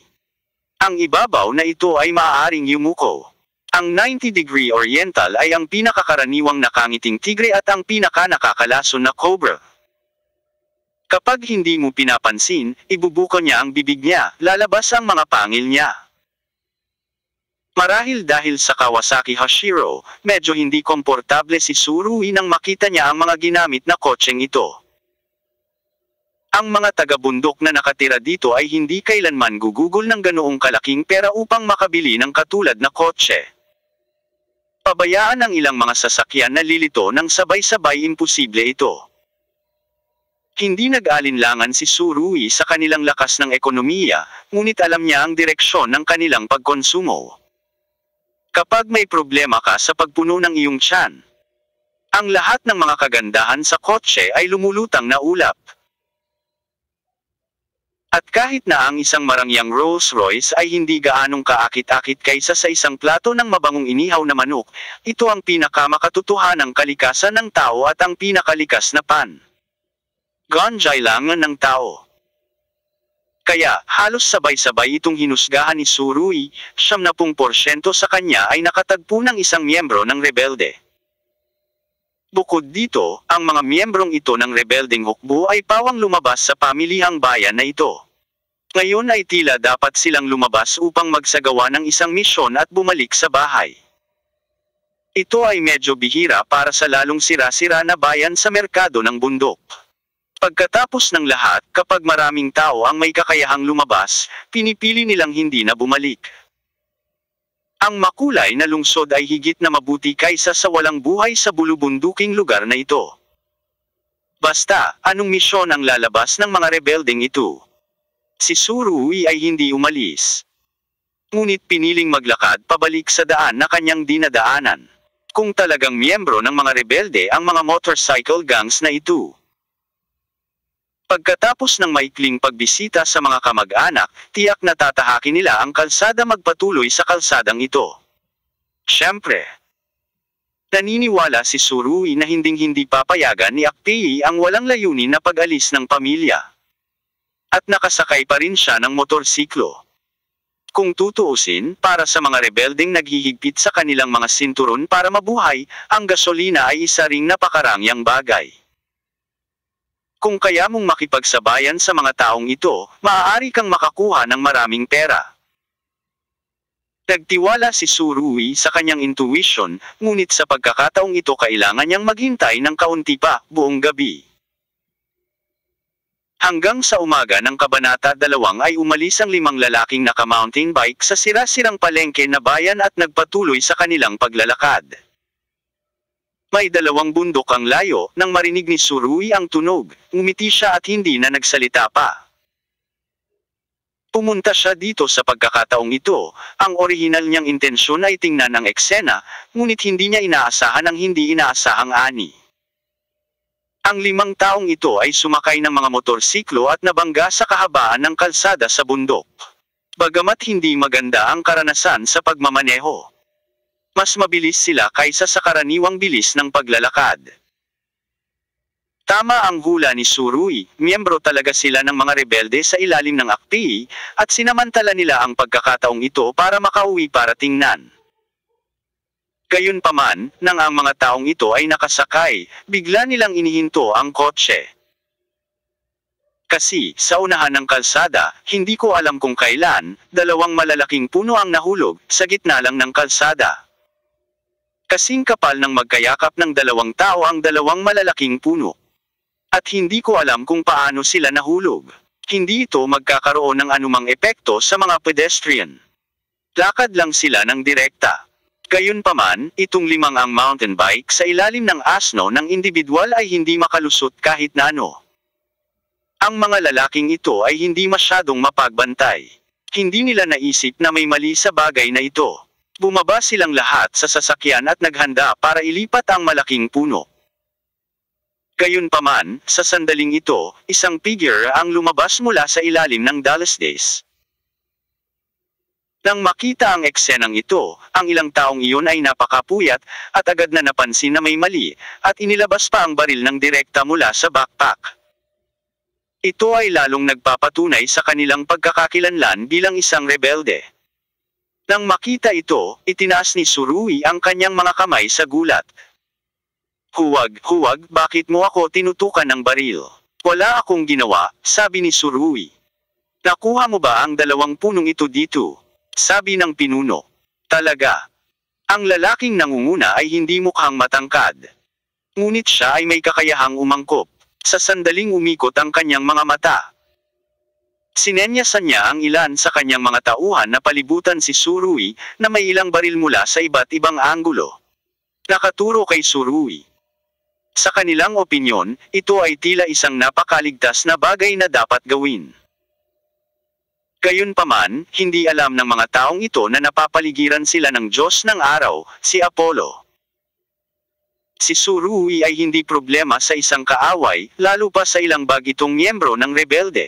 ang ibabaw na ito ay maaaring yumuko. Ang 90-degree oriental ay ang pinakakaraniwang nakangiting tigre at ang pinaka-nakakalason na cobra. Kapag hindi mo pinapansin, ibubuko niya ang bibig niya, lalabas ang mga pangil niya. Marahil dahil sa Kawasaki Hashiro, medyo hindi komportable si Tsurugi nang makita niya ang mga ginamit na kotseng ito. Ang mga taga-bundok na nakatira dito ay hindi kailanman gugugol ng ganoong kalaking pera upang makabili ng katulad na kotse. Pabayaan ang ilang mga sasakyan na lilito ng sabay-sabay, imposible ito. Hindi nag-alinlangan si Tsurugi sa kanilang lakas ng ekonomiya, ngunit alam niya ang direksyon ng kanilang pagkonsumo. Kapag may problema ka sa pagpuno ng iyong tiyan, ang lahat ng mga kagandahan sa kotse ay lumulutang na ulap. At kahit na ang isang marangyang Rolls-Royce ay hindi gaanong kaakit-akit kaysa sa isang plato ng mabangong inihaw na manok, ito ang pinakamakatotohanang kalikasan ng tao at ang pinakalikas na pan. Ganjay lang ng tao. Kaya, halos sabay-sabay itong hinusgahan ni Tsurugi, 70% sa kanya ay nakatagpo ng isang miyembro ng rebelde. Bukod dito, ang mga miyembrong ito ng rebeldeng hukbo ay pawang lumabas sa pamilihang bayan na ito. Ngayon ay tila dapat silang lumabas upang magsagawa ng isang misyon at bumalik sa bahay. Ito ay medyo bihira para sa lalong sira-sira na bayan sa merkado ng bundok. Pagkatapos ng lahat, kapag maraming tao ang may kakayahang lumabas, pinipili nilang hindi na bumalik. Ang makulay na lungsod ay higit na mabuti kaysa sa walang buhay sa bulubunduking lugar na ito. Basta, anong misyon ang lalabas ng mga rebeldeng ito? Si Tsurugi ay hindi umalis. Ngunit piniling maglakad pabalik sa daan na kanyang dinadaanan. Kung talagang miyembro ng mga rebelde ang mga motorcycle gangs na ito. Pagkatapos ng maikling pagbisita sa mga kamag-anak, tiyak na tatahakin nila ang kalsada magpatuloy sa kalsadang ito. Siyempre, naniniwala si Tsurugi na hinding-hindi papayagan ni Akpei ang walang layunin na pag-alis ng pamilya. At nakasakay pa rin siya ng motorsiklo. Kung tutuusin, para sa mga rebeldeng naghihigpit sa kanilang mga sinturon para mabuhay, ang gasolina ay isa ring napakarangyang bagay. Kung kaya mong makipagsabayan sa mga taong ito, maaari kang makakuha ng maraming pera. Nagtiwala si Tsurugi sa kanyang intuition, ngunit sa pagkakataong ito kailangan niyang maghintay ng kaunti pa, buong gabi. Hanggang sa umaga ng Kabanata 2 ay umalis ang 5 lalaking naka-mountain bike sa sira-sirang palengke na bayan at nagpatuloy sa kanilang paglalakad. May 2 bundok ang layo, nang marinig ni Tsurugi ang tunog, ngumiti siya at hindi na nagsalita pa. Pumunta siya dito sa pagkakataong ito, ang orihinal niyang intensyon ay tingnan ang eksena, ngunit hindi niya inaasahan ang hindi inaasahang ani. Ang 5 taong ito ay sumakay ng mga motorsiklo at nabangga sa kahabaan ng kalsada sa bundok. Bagamat hindi maganda ang karanasan sa pagmamaneho, mas mabilis sila kaysa sa karaniwang bilis ng paglalakad. Tama ang hula ni Tsurugi, miyembro talaga sila ng mga rebelde sa ilalim ng Akpei, at sinamantala nila ang pagkakataong ito para makauwi para tingnan. Gayunpaman, nang ang mga taong ito ay nakasakay, bigla nilang inihinto ang kotse. Kasi, sa unahan ng kalsada, hindi ko alam kung kailan, 2 malalaking puno ang nahulog, sa gitna lang ng kalsada. Kasing kapal ng magkayakap ng 2 tao ang 2 malalaking puno. At hindi ko alam kung paano sila nahulog. Hindi ito magkakaroon ng anumang epekto sa mga pedestrian. Lakad lang sila ng direkta. Gayunpaman, itong 5 ang mountain bike sa ilalim ng asno ng individual ay hindi makalusot kahit na ano. Ang mga lalaking ito ay hindi masyadong mapagbantay. Hindi nila naisip na may mali sa bagay na ito. Bumaba silang lahat sa sasakyan at naghanda para ilipat ang malaking puno. Gayunpaman, sa sandaling ito, isang figure ang lumabas mula sa ilalim ng Dallas Days. Nang makita ang eksenang ito, ang ilang taong iyon ay napakapuyat, at agad na napansin na may mali, at inilabas pa ang baril ng direkta mula sa backpack. Ito ay lalong nagpapatunay sa kanilang pagkakakilanlan bilang isang rebelde. Nang makita ito, itinaas ni Tsurui ang kanyang mga kamay sa gulat. Huwag, bakit mo ako tinutukan ng baril? Wala akong ginawa, sabi ni Tsurui. Nakuha mo ba ang 2 punong ito dito? Sabi ng pinuno. Talaga. Ang lalaking nangunguna ay hindi mukhang matangkad. Ngunit siya ay may kakayahang umangkop. Sa sandaling umikot ang kanyang mga mata. Sinenyasan niya ang ilan sa kanyang mga tauhan na palibutan si Tsurui na may ilang baril mula sa iba't ibang anggulo. Nakaturo kay Tsurui. Sa kanilang opinyon, ito ay tila isang napakaligtas na bagay na dapat gawin. Gayunpaman, hindi alam ng mga taong ito na napapaligiran sila ng Diyos ng araw, si Apollo. Si Tsurui ay hindi problema sa isang kaaway, lalo pa sa ilang bagitong miyembro ng rebelde.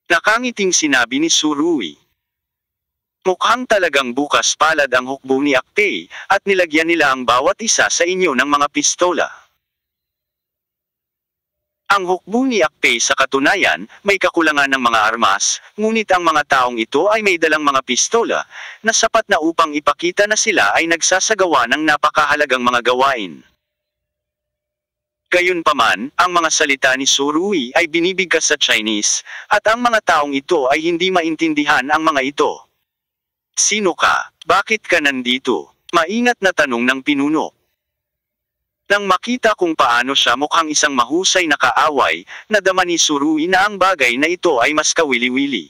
Nakangiting sinabi ni Tsurui. Mukhang talagang bukas palad ang hukbo ni Akpei, at nilagyan nila ang bawat isa sa inyo ng mga pistola. Ang hukbo ni Akpei sa katunayan, may kakulangan ng mga armas, ngunit ang mga taong ito ay may dalang mga pistola, na sapat na upang ipakita na sila ay nagsasagawa ng napakahalagang mga gawain. Gayunpaman, ang mga salita ni Tsurui ay binibigkas sa Chinese, at ang mga taong ito ay hindi maintindihan ang mga ito. Sino ka? Bakit ka nandito? Maingat na tanong ng pinuno. Nang makita kung paano siya mukhang isang mahusay na kaaway, nadama ni Tsurui na ang bagay na ito ay mas kawili-wili.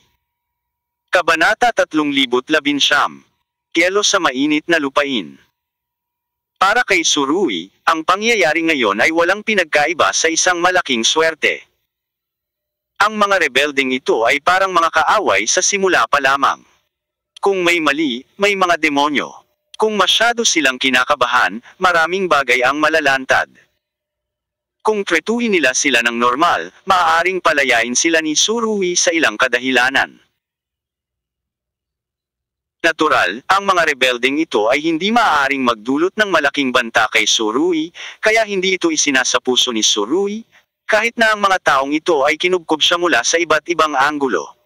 Kabanata 319. Kielo sa mainit na lupain. Para kay Tsurui, ang pangyayari ngayon ay walang pinagkaiba sa isang malaking swerte. Ang mga rebeldeng ito ay parang mga kaaway sa simula pa lamang. Kung may mali, may mga demonyo. Kung masyado silang kinakabahan, maraming bagay ang malalantad. Kung tretuhin nila sila ng normal, maaaring palayain sila ni Tsurui sa ilang kadahilanan. Natural, ang mga rebeldeng ito ay hindi maaaring magdulot ng malaking banta kay Tsurui, kaya hindi ito isinasapuso ni Tsurui, kahit na ang mga taong ito ay kinubkob siya mula sa iba't ibang anggulo.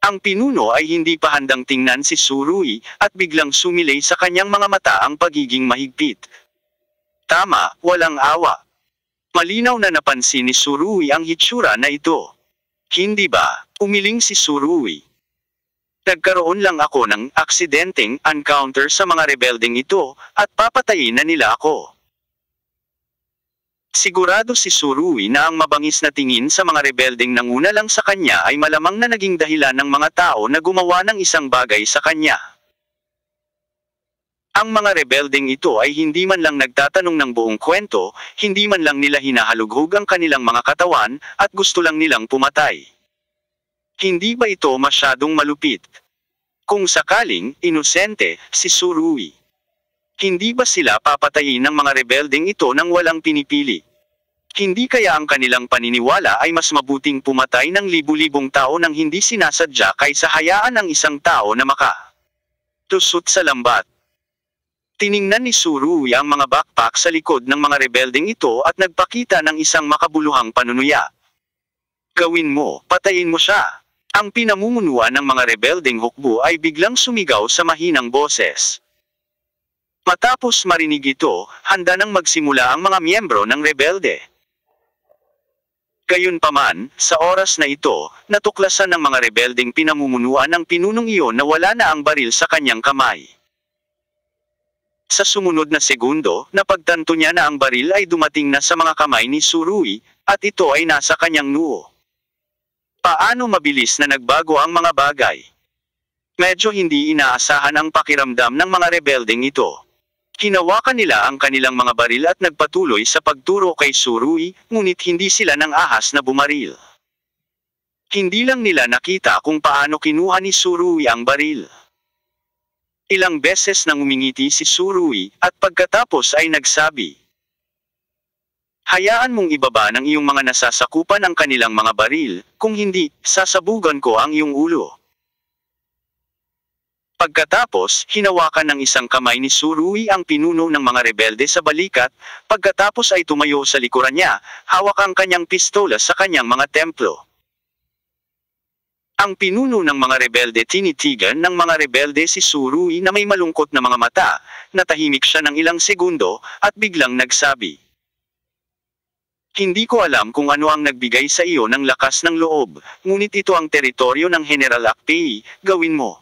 Ang pinuno ay hindi pa handang tingnan si Tsurui, at biglang sumilay sa kanyang mga mata ang pagiging mahigpit. Tama, walang awa. Malinaw na napansin ni Tsurui ang hitsura na ito. Hindi ba? Umiling si Tsurui. Nagkaroon lang ako ng aksidenteng encounter sa mga rebeldeng ito, at papatayin na nila ako. Sigurado si Tsurui na ang mabangis na tingin sa mga rebeldeng nanguna lang sa kanya ay malamang na naging dahilan ng mga tao na gumawa ng isang bagay sa kanya. Ang mga rebeldeng ito ay hindi man lang nagtatanong ng buong kwento, hindi man lang nila hinahalughog ang kanilang mga katawan, at gusto lang nilang pumatay. Hindi ba ito masyadong malupit? Kung sakaling, inosente, si Tsurui. Hindi ba sila papatayin ng mga rebeldeng ito nang walang pinipili? Hindi kaya ang kanilang paniniwala ay mas mabuting pumatay ng libu-libong tao nang hindi sinasadya kaysa hayaan ng isang tao na tusot sa lambat? Tiningnan ni Tsurui ang mga backpack sa likod ng mga rebeldeng ito at nagpakita ng isang makabuluhang panunuya. Gawin mo, patayin mo siya. Ang pinamumunuan ng mga rebeldeng hukbo ay biglang sumigaw sa mahinang boses. Matapos marinig ito, handa nang magsimula ang mga miyembro ng rebelde. Gayunpaman, sa oras na ito, natuklasan ng mga rebeldeng pinamumunuan ng pinunong iyon na wala na ang baril sa kanyang kamay. Sa sumunod na segundo, napagtanto niya na ang baril ay dumating na sa mga kamay ni Tsurui, at ito ay nasa kanyang noo. Paano mabilis na nagbago ang mga bagay? Medyo hindi inaasahan ang pakiramdam ng mga rebeldeng ito. Hinawakan nila ang kanilang mga baril at nagpatuloy sa pagturo kay Tsurui, ngunit hindi sila nang ahas na bumaril. Hindi lang nila nakita kung paano kinuha ni Tsurui ang baril. Ilang beses nang umingiti si Tsurui, at pagkatapos ay nagsabi, "Hayaan mong ibaba ng iyong mga nasasakupan ang kanilang mga baril, kung hindi, sasabugan ko ang iyong ulo." Pagkatapos, hinawakan ng isang kamay ni Surui ang pinuno ng mga rebelde sa balikat, pagkatapos ay tumayo sa likuran niya, hawak ang kanyang pistola sa kanyang mga templo. Ang pinuno ng mga rebelde tinitigan ng mga rebelde si Surui na may malungkot na mga mata, natahimik siya ng ilang segundo, at biglang nagsabi. Hindi ko alam kung ano ang nagbigay sa iyo ng lakas ng loob, ngunit ito ang teritoryo ng General Akpei, gawin mo.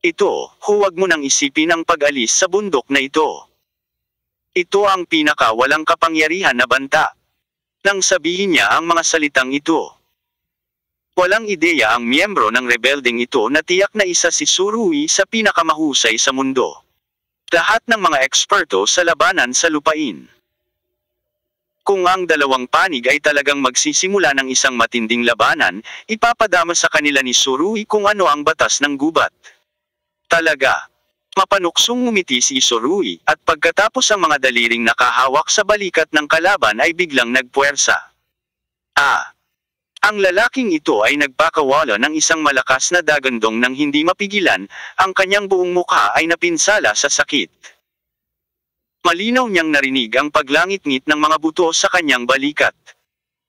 Ito, huwag mo nang isipin ang pag-alis sa bundok na ito. Ito ang pinaka-walang kapangyarihan na banta. Nang sabihin niya ang mga salitang ito. Walang ideya ang miyembro ng rebeldeng ito na tiyak na isa si Surui sa pinakamahusay sa mundo. Lahat ng mga eksperto sa labanan sa lupain. Kung ang dalawang panig ay talagang magsisimula ng isang matinding labanan, ipapadama sa kanila ni Surui kung ano ang batas ng gubat. Talaga. Mapanuksong ngumiti si Surui, at pagkatapos ang mga daliring nakahawak sa balikat ng kalaban ay biglang nagpuwersa. Ang lalaking ito ay nagpakawala ng isang malakas na dagandong nang hindi mapigilan, ang kanyang buong mukha ay napinsala sa sakit. Malinaw niyang narinig ang paglangit-ngit ng mga buto sa kanyang balikat.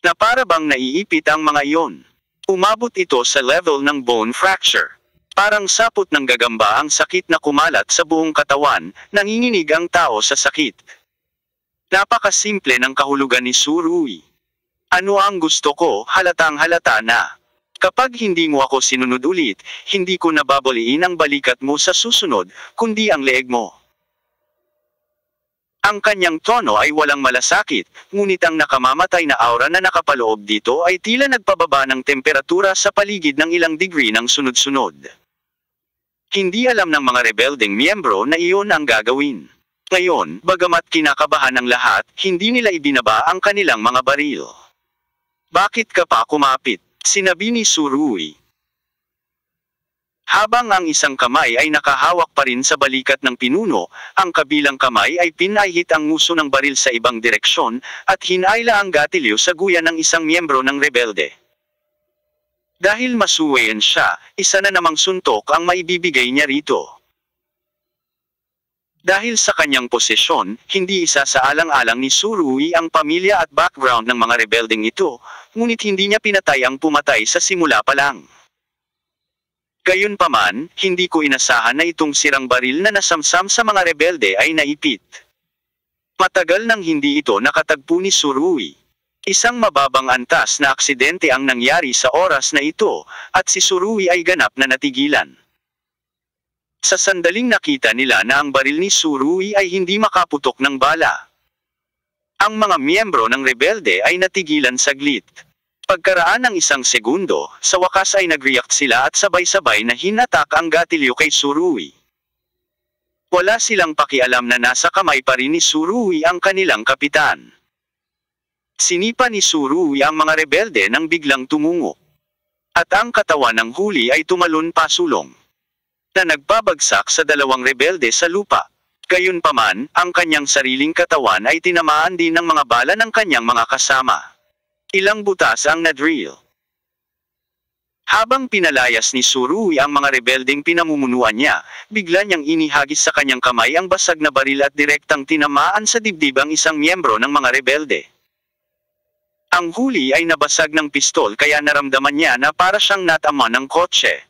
Na para bang naiipit ang mga iyon. Umabot ito sa level ng bone fracture. Parang sapot ng gagamba ang sakit na kumalat sa buong katawan, nanginginig ang tao sa sakit. Napakasimple ng kahulugan ni Surui. Ano ang gusto ko, halatang halata na. Kapag hindi mo ako sinunod ulit, hindi ko nababaliin ang balikat mo sa susunod, kundi ang leeg mo. Ang kanyang tono ay walang malasakit, ngunit ang nakamamatay na aura na nakapaloob dito ay tila nagpababa ng temperatura sa paligid ng ilang degree ng sunod-sunod. Hindi alam ng mga rebeldeng miyembro na iyon ang gagawin. Ngayon, bagamat kinakabahan ng lahat, hindi nila ibinaba ang kanilang mga baril. Bakit ka pa kumapit? Sinabi ni Surui. Habang ang isang kamay ay nakahawak pa rin sa balikat ng pinuno, ang kabilang kamay ay pinahit ang nguso ng baril sa ibang direksyon, at hinayla ang gatilyo sa guya ng isang miyembro ng rebelde. Dahil masuwayan siya, isa na namang suntok ang maibibigay niya rito. Dahil sa kanyang posisyon, hindi isa sa alang-alang ni Surui ang pamilya at background ng mga rebeldeng ito, ngunit hindi niya pinatay ang pumatay sa simula pa lang. Gayunpaman, hindi ko inasahan na itong sirang baril na nasamsam sa mga rebelde ay naipit. Matagal nang hindi ito nakatagpo ni Surui. Isang mababang antas na aksidente ang nangyari sa oras na ito, at si Surui ay ganap na natigilan. Sa sandaling nakita nila na ang baril ni Surui ay hindi makaputok ng bala. Ang mga miyembro ng rebelde ay natigilan saglit. Pagkaraan ng isang segundo, sa wakas ay nag-react sila at sabay-sabay na hinatak ang gatilyo kay Surui. Wala silang pakialam na nasa kamay pa rin ni Surui ang kanilang kapitan. Sinipa ni Surui ang mga rebelde nang biglang tumungo. At ang katawan ng huli ay tumalon pasulong. Na nagpabagsak sa dalawang rebelde sa lupa. Gayunpaman, ang kanyang sariling katawan ay tinamaan din ng mga bala ng kanyang mga kasama. Ilang butas ang nadrill. Habang pinalayas ni Surui ang mga rebeldeng pinamumunuan niya, bigla niyang inihagis sa kanyang kamay ang basag na baril at direktang tinamaan sa dibdib ang isang miyembro ng mga rebelde. Ang huli ay nabasag ng pistol kaya naramdaman niya na para siyang natama ng kotse.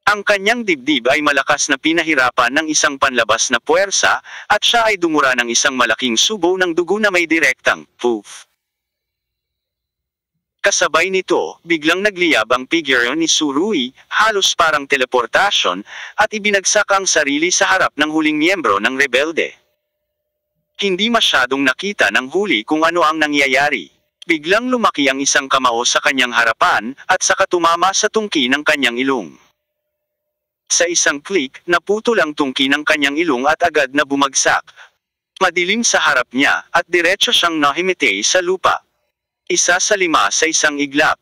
Ang kanyang dibdib ay malakas na pinahirapan ng isang panlabas na puwersa, at siya ay dumura ng isang malaking subo ng dugo na may direktang poof. Kasabay nito, biglang nagliyab ang figure ni Surui, halos parang teleportasyon, at ibinagsak ang sarili sa harap ng huling miyembro ng rebelde. Hindi masyadong nakita ng huli kung ano ang nangyayari. Biglang lumaki ang isang kamao sa kanyang harapan, at saka tumama sa tungki ng kanyang ilong. Sa isang klik, naputol ang tungki ng kanyang ilong at agad na bumagsak. Madilim sa harap niya, at diretso siyang nahimatay sa lupa. 1 sa 5 sa isang iglap.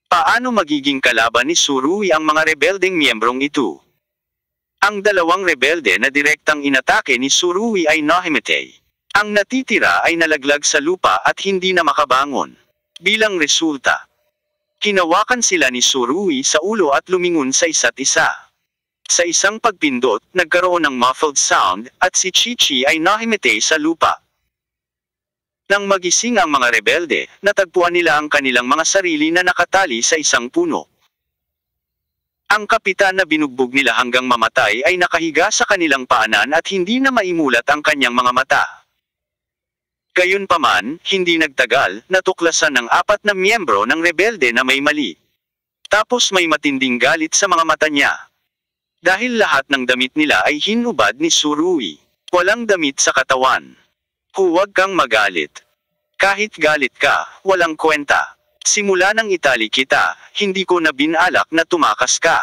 Paano magiging kalaban ni Surui ang mga rebeldeng miyembrong ito? Ang dalawang rebelde na direktang inatake ni Surui ay nahimatay. Ang natitira ay nalaglag sa lupa at hindi na makabangon. Bilang resulta, Hinawakan sila ni Surui sa ulo at lumingon sa isa't isa. Sa isang pagpindot, nagkaroon ng muffled sound, at si Chi-Chi ay nahimete sa lupa. Nang magising ang mga rebelde, natagpuan nila ang kanilang mga sarili na nakatali sa isang puno. Ang kapitan na binugbog nila hanggang mamatay ay nakahiga sa kanilang paanan at hindi na maimulat ang kanyang mga mata. Gayunpaman, hindi nagtagal, natuklasan ng 4 na miyembro ng rebelde na may mali. Tapos may matinding galit sa mga mata niya. Dahil lahat ng damit nila ay hinubad ni Surui. Walang damit sa katawan. Huwag kang magalit. Kahit galit ka, walang kwenta. Simula nang itali kita, hindi ko na binalak na tumakas ka.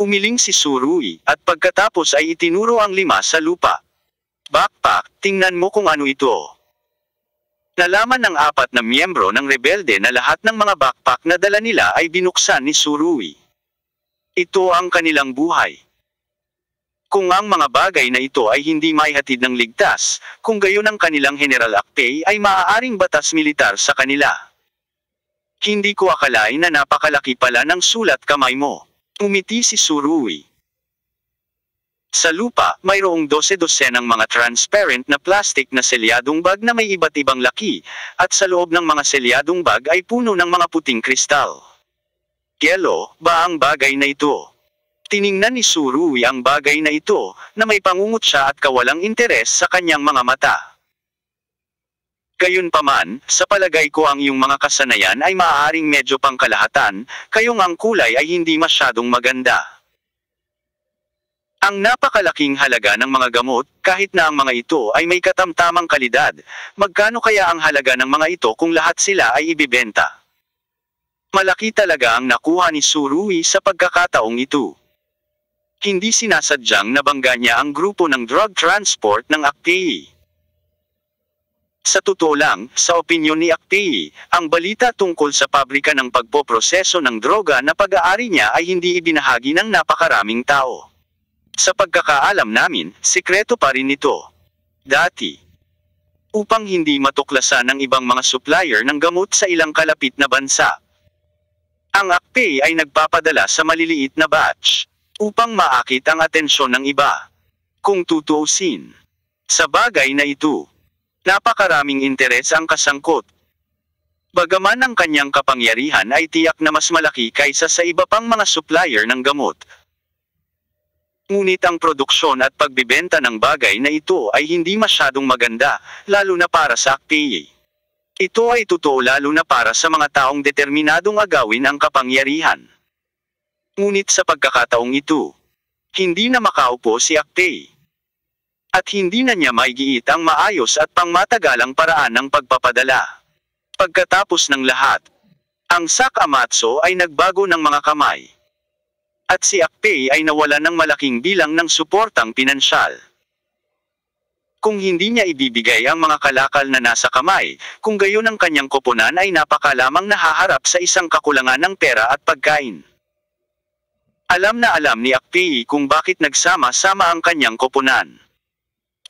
Umiling si Surui, at pagkatapos ay itinuro ang 5 sa lupa. Backpack, tingnan mo kung ano ito. Nalaman ng 4 na miyembro ng rebelde na lahat ng mga backpack na dala nila ay binuksan ni Surui. Ito ang kanilang buhay. Kung ang mga bagay na ito ay hindi maihatid ng ligtas, kung gayon ang kanilang General Akpei ay maaaring batas militar sa kanila. Hindi ko akalain na napakalaki pala ng sulat kamay mo. Umiti si Surui. Sa lupa, mayroong 12 ng mga transparent na plastic na selyadong bag na may iba't ibang laki, at sa loob ng mga selyadong bag ay puno ng mga puting kristal. Yelo, ba ang bagay na ito? Tiningnan ni Surui ang bagay na ito, na may pangungutya at kawalang interes sa kanyang mga mata. Gayunpaman, sa palagay ko ang iyong mga kasanayan ay maaaring medyo pangkalahatan, kayong ang kulay ay hindi masyadong maganda. Ang napakalaking halaga ng mga gamot, kahit na ang mga ito ay may katamtamang kalidad, magkano kaya ang halaga ng mga ito kung lahat sila ay ibibenta? Malaki talaga ang nakuha ni Surui sa pagkakataong ito. Hindi sinasadyang nabangga niya ang grupo ng drug transport ng Akpei. Sa totoo lang, sa opinyon ni Akpei, ang balita tungkol sa pabrika ng pagpoproseso ng droga na pag-aari niya ay hindi ibinahagi ng napakaraming tao. Sa pagkakaalam namin, sikreto pa rin ito. Dati. Upang hindi matuklasan ng ibang mga supplier ng gamot sa ilang kalapit na bansa. Ang Akpei ay nagpapadala sa maliliit na batch, upang maakit ang atensyon ng iba. Kung tutuusin. Sa bagay na ito, napakaraming interes ang kasangkot. Bagaman ang kanyang kapangyarihan ay tiyak na mas malaki kaysa sa iba pang mga supplier ng gamot. Ngunit ang produksyon at pagbibenta ng bagay na ito ay hindi masyadong maganda, lalo na para sa Akpei. Ito ay totoo lalo na para sa mga taong determinadong agawin ang kapangyarihan. Ngunit sa pagkakataong ito, hindi na makaupo si Akpei. At hindi na niya maigiit ang maayos at pangmatagalang paraan ng pagpapadala. Pagkatapos ng lahat, ang Sakamatsu ay nagbago ng mga kamay. At si Akpei ay nawala ng malaking bilang ng suportang pinansyal. Kung hindi niya ibibigay ang mga kalakal na nasa kamay, kung gayon ang kanyang koponan ay napakalamang nahaharap sa isang kakulangan ng pera at pagkain. Alam na alam ni Akpei kung bakit nagsama-sama ang kanyang koponan.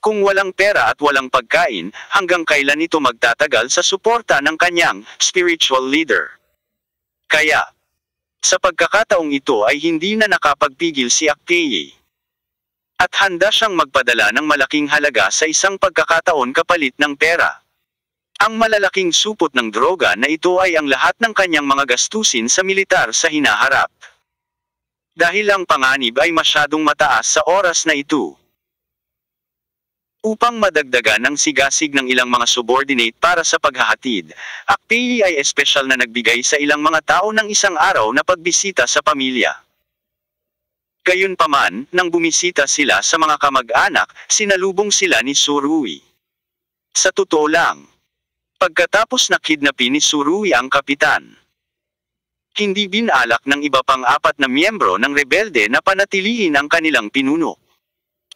Kung walang pera at walang pagkain, hanggang kailan ito magtatagal sa suporta ng kanyang spiritual leader? Kaya, sa pagkakataong ito ay hindi na nakapagpigil si Akpei. At handa siyang magpadala ng malaking halaga sa isang pagkakataon kapalit ng pera. Ang malalaking supot ng droga na ito ay ang lahat ng kanyang mga gastusin sa militar sa hinaharap. Dahil ang panganib ay masyadong mataas sa oras na ito. Upang madagdagan ang sigasig ng ilang mga subordinate para sa paghahatid, Akpei ay espesyal na nagbigay sa ilang mga tao ng isang araw na pagbisita sa pamilya. Gayunpaman, nang bumisita sila sa mga kamag-anak, sinalubong sila ni Surui. Sa totoo lang, pagkatapos na kidnapin ni Surui ang kapitan, hindi binalak ng iba pang 4 na miyembro ng rebelde na panatilihin ang kanilang pinuno.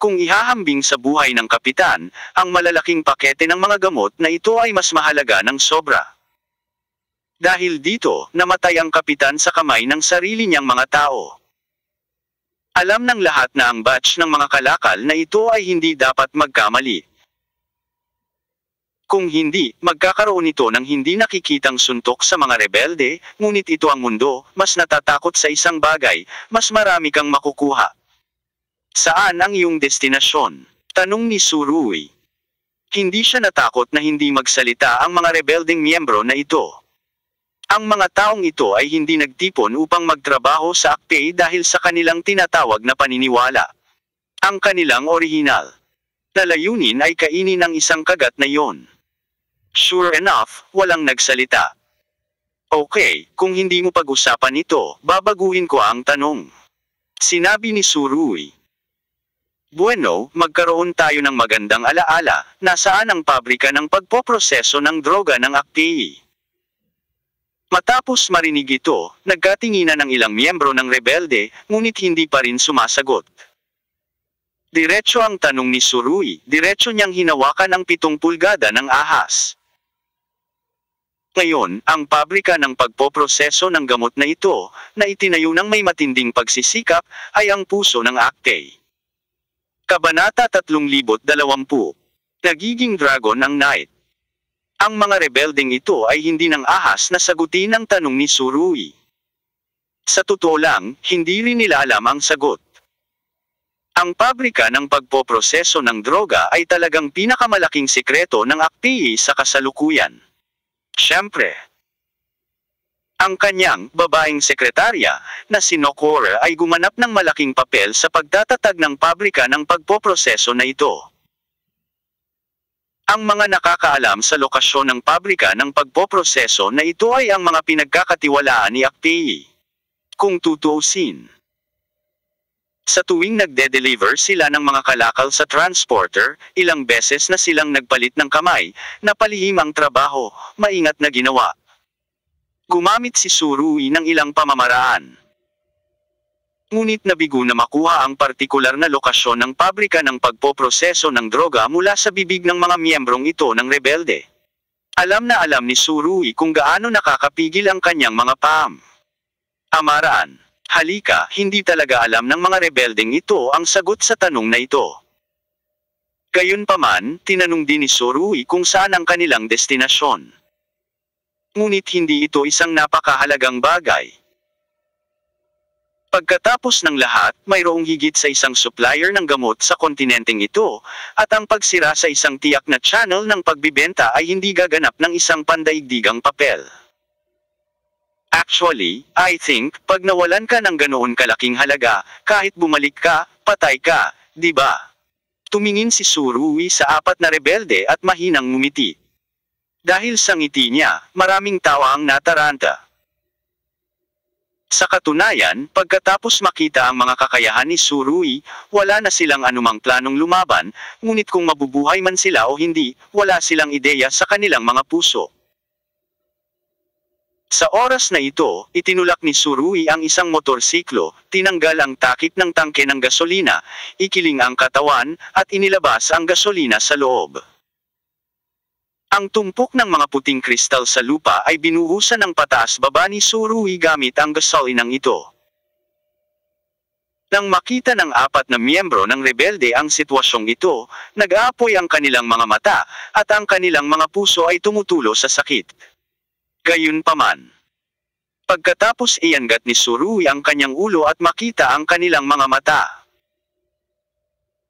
Kung ihahambing sa buhay ng kapitan, ang malalaking pakete ng mga gamot na ito ay mas mahalaga ng sobra. Dahil dito, namatay ang kapitan sa kamay ng sarili niyang mga tao. Alam ng lahat na ang batch ng mga kalakal na ito ay hindi dapat magkamali. Kung hindi, magkakaroon ito ng hindi nakikitang suntok sa mga rebelde, ngunit ito ang mundo, mas natatakot sa isang bagay, mas marami kang makukuha. Saan ang iyong destinasyon? Tanong ni Surui. Hindi siya natakot na hindi magsalita ang mga rebeldeng miyembro na ito. Ang mga taong ito ay hindi nagtipon upang magtrabaho sa AKP dahil sa kanilang tinatawag na paniniwala. Ang kanilang orihinal na layunin ay kainin ang isang kagat na iyon. Sure enough, walang nagsalita. Okay, kung hindi mo pag-usapan ito, babaguhin ko ang tanong. Sinabi ni Surui. Bueno, magkaroon tayo ng magandang alaala, nasaan ang pabrika ng pagpoproseso ng droga ng AKP? Matapos marinig ito, nagkatinginan ng ilang miyembro ng rebelde, ngunit hindi pa rin sumasagot. Diretso ang tanong ni Surui, diretso niyang hinawakan ang 7 pulgada ng ahas. Ngayon, ang pabrika ng pagpoproseso ng gamot na ito, na itinayo ng may matinding pagsisikap, ay ang puso ng AKP. Kabanata 3020. Nagiging dragon ang Knight. Ang mga rebeldeng ito ay hindi ng ahas na sagutin ang tanong ni Surui. Sa totoo lang, hindi rin nila alam ang sagot. Ang pabrika ng pagpoproseso ng droga ay talagang pinakamalaking sikreto ng AKP sa kasalukuyan. Siyempre, ang kanyang babaeng sekretarya na si Nokora ay gumanap ng malaking papel sa pagtatatag ng pabrika ng pagpoproseso na ito. Ang mga nakakaalam sa lokasyon ng pabrika ng pagpoproseso na ito ay ang mga pinagkakatiwalaan ni AKP. Kung tutuusin, sa tuwing nagde-deliver sila ng mga kalakal sa transporter, ilang beses na silang nagpalit ng kamay, na palihim ang trabaho, maingat na ginawa. Gumamit si Surui ng ilang pamamaraan. Ngunit nabigo na makuha ang partikular na lokasyon ng pabrika ng pagpoproseso ng droga mula sa bibig ng mga miyembrong ito ng rebelde. Alam na alam ni Surui kung gaano nakakapigil ang kanyang mga amaraan. Halika, hindi talaga alam ng mga rebeldeng ito ang sagot sa tanong na ito. Gayunpaman, tinanong din ni Surui kung saan ang kanilang destinasyon. Ngunit hindi ito isang napakahalagang bagay. Pagkatapos ng lahat, mayroong higit sa isang supplier ng gamot sa kontinenteng ito, at ang pagsira sa isang tiyak na channel ng pagbibenta ay hindi gaganap ng isang pandaigdigang papel. Actually, I think, pag nawalan ka ng ganoon kalaking halaga, kahit bumalik ka, patay ka, di ba? Tumingin si Surui sa 4 na rebelde at mahinang ngumiti. Dahil sa ngiti niya, maraming tawa ang nataranta. Sa katunayan, pagkatapos makita ang mga kakayahan ni Surui, wala na silang anumang planong lumaban, ngunit kung mabubuhay man sila o hindi, wala silang ideya sa kanilang mga puso. Sa oras na ito, itinulak ni Surui ang isang motorsiklo, tinanggal ang takip ng tangke ng gasolina, ikiling ang katawan, at inilabas ang gasolina sa loob. Ang tumpok ng mga puting kristal sa lupa ay binuhusan ng pataas-baba ni Surui gamit ang gasolinang ito. Nang makita ng 4 na miyembro ng rebelde ang sitwasyong ito, nag-aapoy ang kanilang mga mata, at ang kanilang mga puso ay tumutulo sa sakit. Gayunpaman, pagkatapos iangat ni Surui ang kanyang ulo at makita ang kanilang mga mata,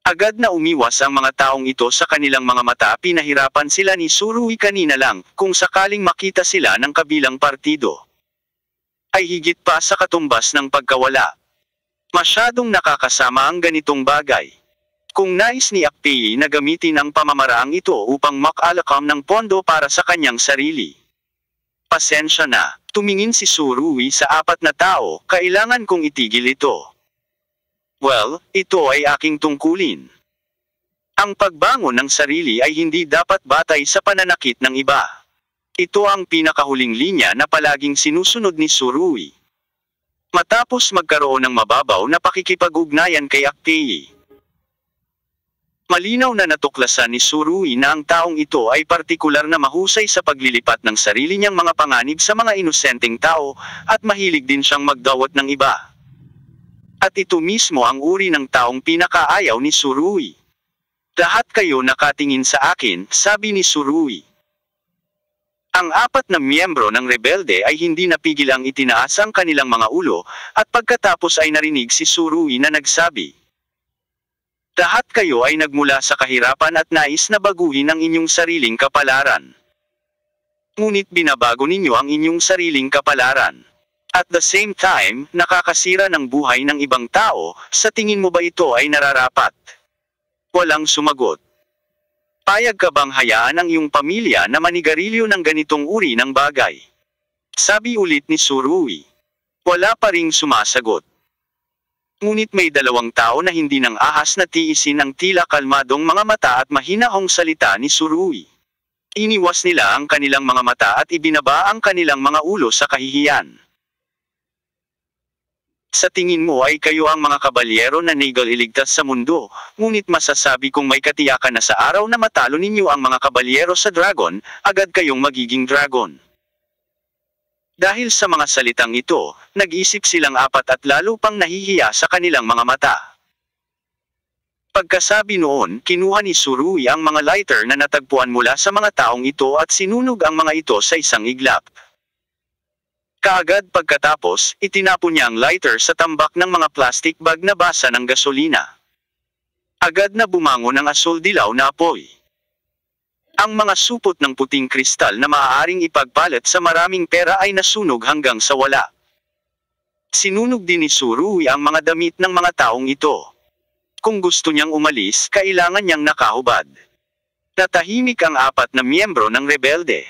agad na umiwas ang mga taong ito sa kanilang mga mata. Pinahirapan sila ni Surui kanina lang, kung sakaling makita sila ng kabilang partido, ay higit pa sa katumbas ng pagkawala. Masyadong nakakasama ang ganitong bagay. Kung nais ni AKP na gamitin ang pamamaraang ito upang makalakam ng pondo para sa kanyang sarili, pasensya na, tumingin si Surui sa 4 na tao, kailangan kong itigil ito. Well, ito ay aking tungkulin. Ang pagbangon ng sarili ay hindi dapat batay sa pananakit ng iba. Ito ang pinakahuling linya na palaging sinusunod ni Surui. Matapos magkaroon ng mababaw na pakikipag-ugnayan kay AKP, malinaw na natuklasan ni Surui na ang taong ito ay partikular na mahusay sa paglilipat ng sarili niyang mga panganib sa mga inosenteng tao, at mahilig din siyang magdawat ng iba. At ito mismo ang uri ng taong pinakaayaw ni Surui. Lahat kayo nakatingin sa akin, sabi ni Surui. Ang apat na miyembro ng rebelde ay hindi napigil ang itinaas ang kanilang mga ulo, at pagkatapos ay narinig si Surui na nagsabi, "Lahat kayo ay nagmula sa kahirapan at nais na baguhin ang inyong sariling kapalaran. Ngunit binabago ninyo ang inyong sariling kapalaran. At the same time, nakakasira ng buhay ng ibang tao, sa tingin mo ba ito ay nararapat?" Walang sumagot. "Payag ka bang hayaan ang iyong pamilya na manigarilyo ng ganitong uri ng bagay?" Sabi ulit ni Surui. Wala pa ring sumasagot. Ngunit may dalawang tao na hindi nang ahas na tiisin ang tila kalmadong mga mata at mahinahong salita ni Surui. Iniwas nila ang kanilang mga mata at ibinaba ang kanilang mga ulo sa kahihiyan. "Sa tingin mo ay kayo ang mga kabalyero na nagal iligtas sa mundo, ngunit masasabi kong may katiyakan na sa araw na matalo ninyo ang mga kabalyero sa dragon, agad kayong magiging dragon." Dahil sa mga salitang ito, nag-isip silang apat at lalo pang nahihiya sa kanilang mga mata. Pagkasabi noon, kinuha ni Surui ang mga lighter na natagpuan mula sa mga taong ito at sinunog ang mga ito sa isang iglap. Kaagad pagkatapos, itinapon niya ang lighter sa tambak ng mga plastic bag na basa ng gasolina. Agad na bumangon ang asul-dilaw na apoy. Ang mga supot ng puting kristal na maaaring ipagpalit sa maraming pera ay nasunog hanggang sa wala. Sinunog din ni Surui ang mga damit ng mga taong ito. Kung gusto niyang umalis, kailangan niyang nakahubad. Natahimik ang apat na miyembro ng rebelde.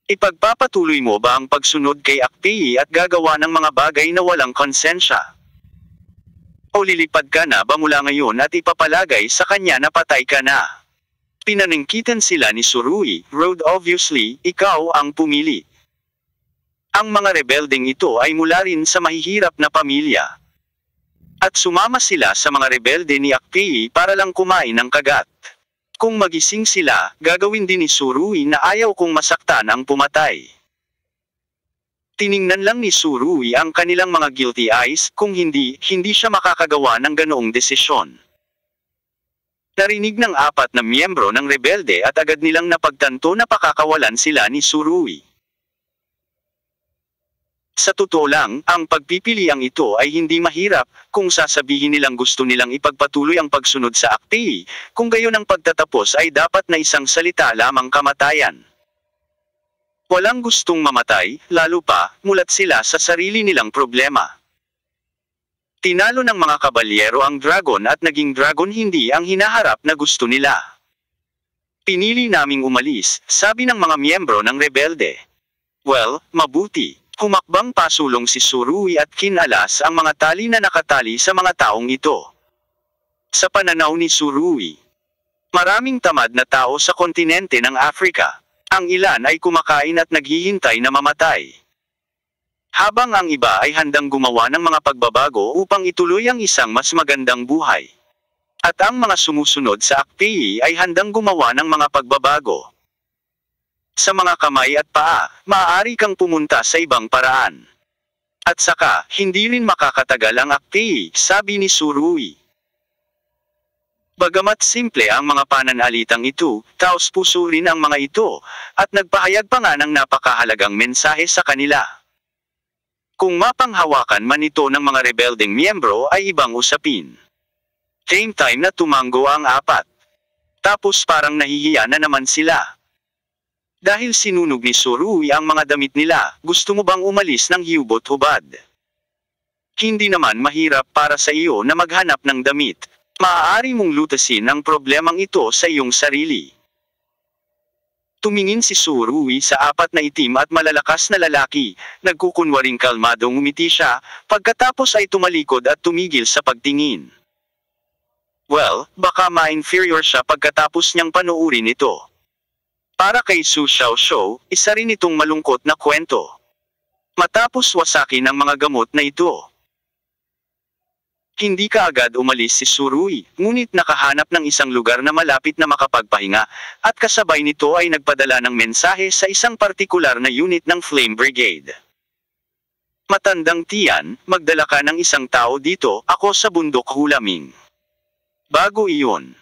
Ipagpapatuloy mo ba ang pagsunod kay Akpei at gagawa ng mga bagay na walang konsensya? O lilipad ka na ba mula ngayon at ipapalagay sa kanya na patay ka na? Pinaningkitan sila ni Surui, "Road obviously, ikaw ang pumili." Ang mga rebeldeng ito ay mula rin sa mahihirap na pamilya. At sumama sila sa mga rebelde ni Akpei para lang kumain ng kagat. Kung magising sila, gagawin din ni Surui na ayaw kong masaktan ang pumatay. Tiningnan lang ni Surui ang kanilang mga guilty eyes, kung hindi siya makakagawa ng ganoong desisyon. Narinig ng apat na miyembro ng rebelde at agad nilang napagtanto na pakakawalan sila ni Surui. Sa totoo lang, ang pagpipiliang ito ay hindi mahirap, kung sasabihin nilang gusto nilang ipagpatuloy ang pagsunod sa Akpei, kung gayon ang pagtatapos ay dapat na isang salita lamang kamatayan. Walang gustong mamatay, lalo pa, mulat sila sa sarili nilang problema. Tinalo ng mga kabalyero ang dragon at naging dragon hindi ang hinaharap na gusto nila. "Pinili naming umalis," sabi ng mga miyembro ng rebelde. "Well, mabuti." Humakbang pasulong si Surui at kinalas ang mga tali na nakatali sa mga taong ito. Sa pananaw ni Surui, maraming tamad na tao sa kontinente ng Africa. Ang ilan ay kumakain at naghihintay na mamatay, habang ang iba ay handang gumawa ng mga pagbabago upang ituloy ang isang mas magandang buhay. At ang mga sumusunod sa Akpei ay handang gumawa ng mga pagbabago. Sa mga kamay at paa, maaari kang pumunta sa ibang paraan. At saka, hindi rin makakatagal ang Akpei, sabi ni Surui. Bagamat simple ang mga pananalitang ito, taos-puso rin ang mga ito, at nagpahayag pa nga ng napakahalagang mensahe sa kanila. Kung mapanghawakan man ito ng mga rebeldeng miyembro ay ibang usapin. Same time na tumango ang apat. Tapos parang nahihiya na naman sila. Dahil sinunog ni Surui ang mga damit nila, gusto mo bang umalis ng hubot-hubad? Hindi naman mahirap para sa iyo na maghanap ng damit. Maaari mong lutasin ang problemang ito sa iyong sarili. Tumingin si Surui sa apat na itim at malalakas na lalaki, nagkukunwaring kalmadong umiti siya, pagkatapos ay tumalikod at tumigil sa pagtingin. Well, baka ma-inferior siya pagkatapos niyang panuurin ito. Para kay Su Xiaoxiu, isa rin itong malungkot na kwento. Matapos wasakin ang mga gamot na ito, hindi kaagad umalis si Surui, ngunit nakahanap ng isang lugar na malapit na makapagpahinga, at kasabay nito ay nagpadala ng mensahe sa isang partikular na unit ng Flame Brigade. Matandang tiyan, magdala ka ng isang tao dito, ako sa bundok Hulaming. Bago iyon,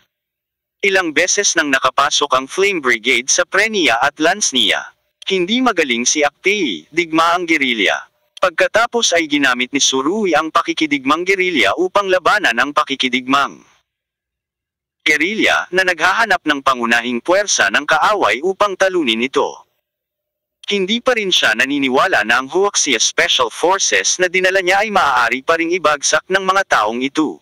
ilang beses nang nakapasok ang Flame Brigade sa Prenia at Lansnia, Hindi magaling si Akpei, digmaang gerilya. Pagkatapos ay ginamit ni Surui ang pakikidigmang gerilya upang labanan ang pakikidigmang gerilya na naghahanap ng pangunahing puwersa ng kaaway upang talunin ito. Hindi pa rin siya naniniwala na ang Huaxia Special Forces na dinala niya ay maaari pa ring ibagsak ng mga taong ito.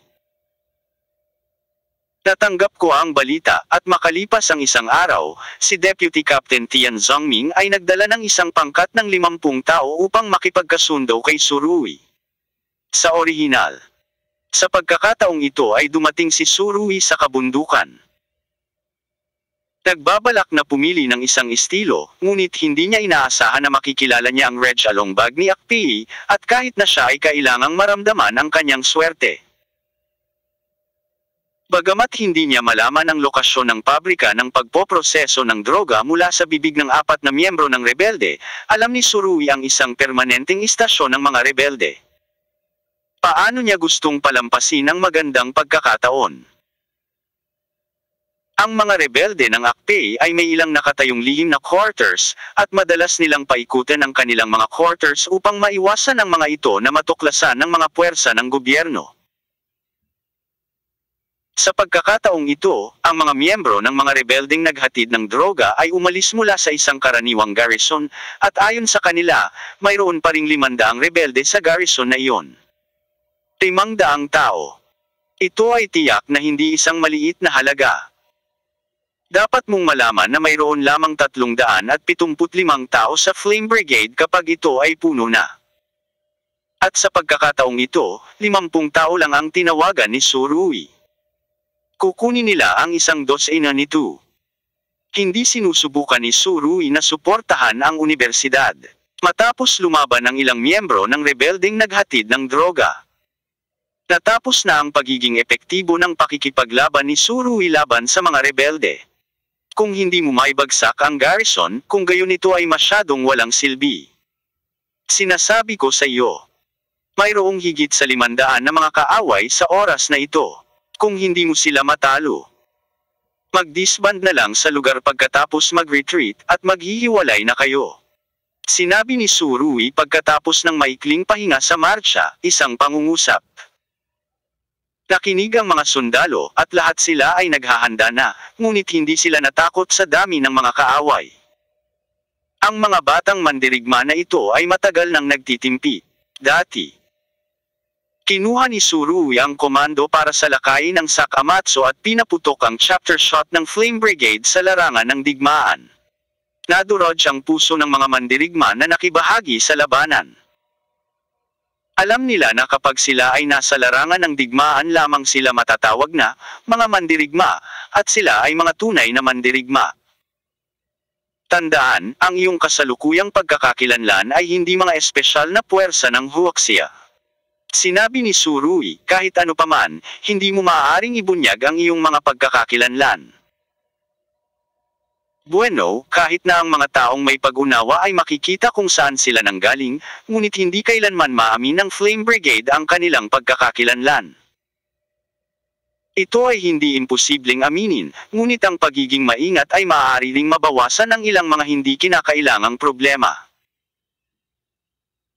Natanggap ko ang balita at makalipas ang isang araw, si Deputy Captain Tian Zongming ay nagdala ng isang pangkat ng 50 tao upang makipagkasundo kay Surui. Sa orihinal. Sa pagkakataong ito ay dumating si Surui sa kabundukan. Nagbabalak na pumili ng isang estilo, ngunit hindi niya inaasahan na makikilala niya ang Reg Alongbag ni Akpei, at kahit na siya ay kailangang maramdaman ang kanyang swerte. Bagamat hindi niya malaman ang lokasyon ng pabrika ng pagpoproseso ng droga mula sa bibig ng 4 na miyembro ng rebelde, alam ni Surui ang isang permanenteng istasyon ng mga rebelde. Paano niya gustong palampasin ang magandang pagkakataon? Ang mga rebelde ng Akpei ay may ilang nakatayong lihim na quarters, at madalas nilang paikutin ang kanilang mga quarters upang maiwasan ang mga ito na matuklasan ng mga puwersa ng gobyerno. Sa pagkakataong ito, ang mga miyembro ng mga rebeldeng naghatid ng droga ay umalis mula sa isang karaniwang garrison, at ayon sa kanila, mayroon pa ring 500 rebelde sa garrison na iyon. 500 tao. Ito ay tiyak na hindi isang maliit na halaga. Dapat mong malaman na mayroon lamang 375 tao sa Flame Brigade kapag ito ay puno na. At sa pagkakataong ito, 50 tao lang ang tinawagan ni Surui. Kukunin nila ang isang dosena nito. Hindi sinusubukan ni Surui na suportahan ang universidad. Matapos lumaban ang ilang miyembro ng rebeldeng naghatid ng droga. Natapos na ang pagiging epektibo ng pakikipaglaban ni Surui laban sa mga rebelde. Kung hindi mo maibagsak ang garrison, kung gayon ito ay masyadong walang silbi. Sinasabi ko sa iyo, mayroong higit sa 500 na mga kaaway sa oras na ito. Kung hindi mo sila matalo, mag-disband na lang sa lugar pagkatapos mag-retreat at maghihiwalay na kayo. Sinabi ni Surui pagkatapos ng maikling pahinga sa marcha, isang pangungusap. Nakinig ang mga sundalo at lahat sila ay naghahanda na, ngunit hindi sila natakot sa dami ng mga kaaway. Ang mga batang mandirigma na ito ay matagal nang nagtitimpi. Dati, kinuha ni Surui ang komando para salakayin ang Sakamatsu at pinaputok ang chapter shot ng Flame Brigade sa larangan ng digmaan. Nadurog ang puso ng mga mandirigma na nakibahagi sa labanan. Alam nila na kapag sila ay nasa larangan ng digmaan lamang sila matatawag na mga mandirigma, at sila ay mga tunay na mandirigma. Tandaan, ang iyong kasalukuyang pagkakakilanlan ay hindi mga espesyal na puwersa ng Huaxia. Sinabi ni Surui, kahit ano paman, hindi mo maaaring ibunyag ang iyong mga pagkakakilanlan. Bueno, kahit na ang mga taong may pag-unawa ay makikita kung saan sila nanggaling, ngunit hindi kailanman maamin ng Flame Brigade ang kanilang pagkakakilanlan. Ito ay hindi imposibleng aminin, ngunit ang pagiging maingat ay maaari ring mabawasan ng ilang mga hindi kinakailangang problema.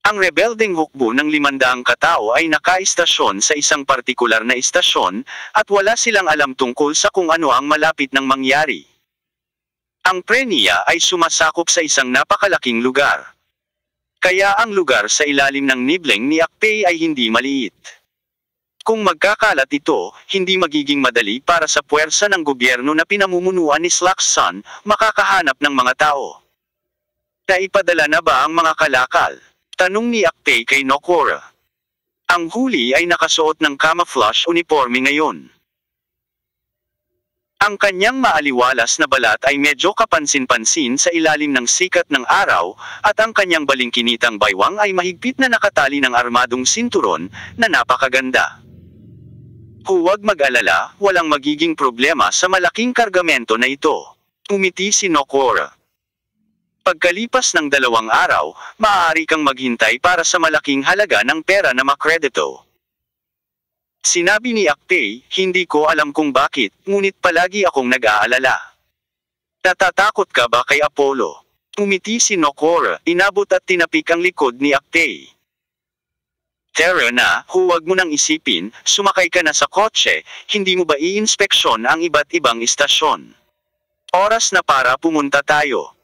Ang rebeldeng hukbo ng 500 katao ay nakaistasyon sa isang partikular na istasyon, at wala silang alam tungkol sa kung ano ang malapit nang mangyari. Ang preniya ay sumasakop sa isang napakalaking lugar. Kaya ang lugar sa ilalim ng nibleng ni Akpei ay hindi maliit. Kung magkakalat ito, hindi magiging madali para sa puwersa ng gobyerno na pinamumunuan ni Slackson makakahanap ng mga tao. Naipadala na ba ang mga kalakal? Tanong ni Akpei kay Nokora. Ang huli ay nakasuot ng camouflage uniforme ngayon. Ang kanyang maaliwalas na balat ay medyo kapansin-pansin sa ilalim ng sikat ng araw, at ang kanyang balingkinitang baywang ay mahigpit na nakatali ng armadong sinturon na napakaganda. Huwag mag-alala, walang magiging problema sa malaking kargamento na ito. Umiti si Nokora. Pagkalipas ng 2 araw, maaari kang maghintay para sa malaking halaga ng pera na makredito. Sinabi ni Akpei, hindi ko alam kung bakit, ngunit palagi akong nag-aalala. Natatakot ka ba kay Apollo? Umiti si Nokora, inabot at tinapik ang likod ni Aktay. Tara na, huwag mo nang isipin, sumakay ka na sa kotse, hindi mo ba iinspeksyon ang iba't ibang istasyon? Oras na para pumunta tayo.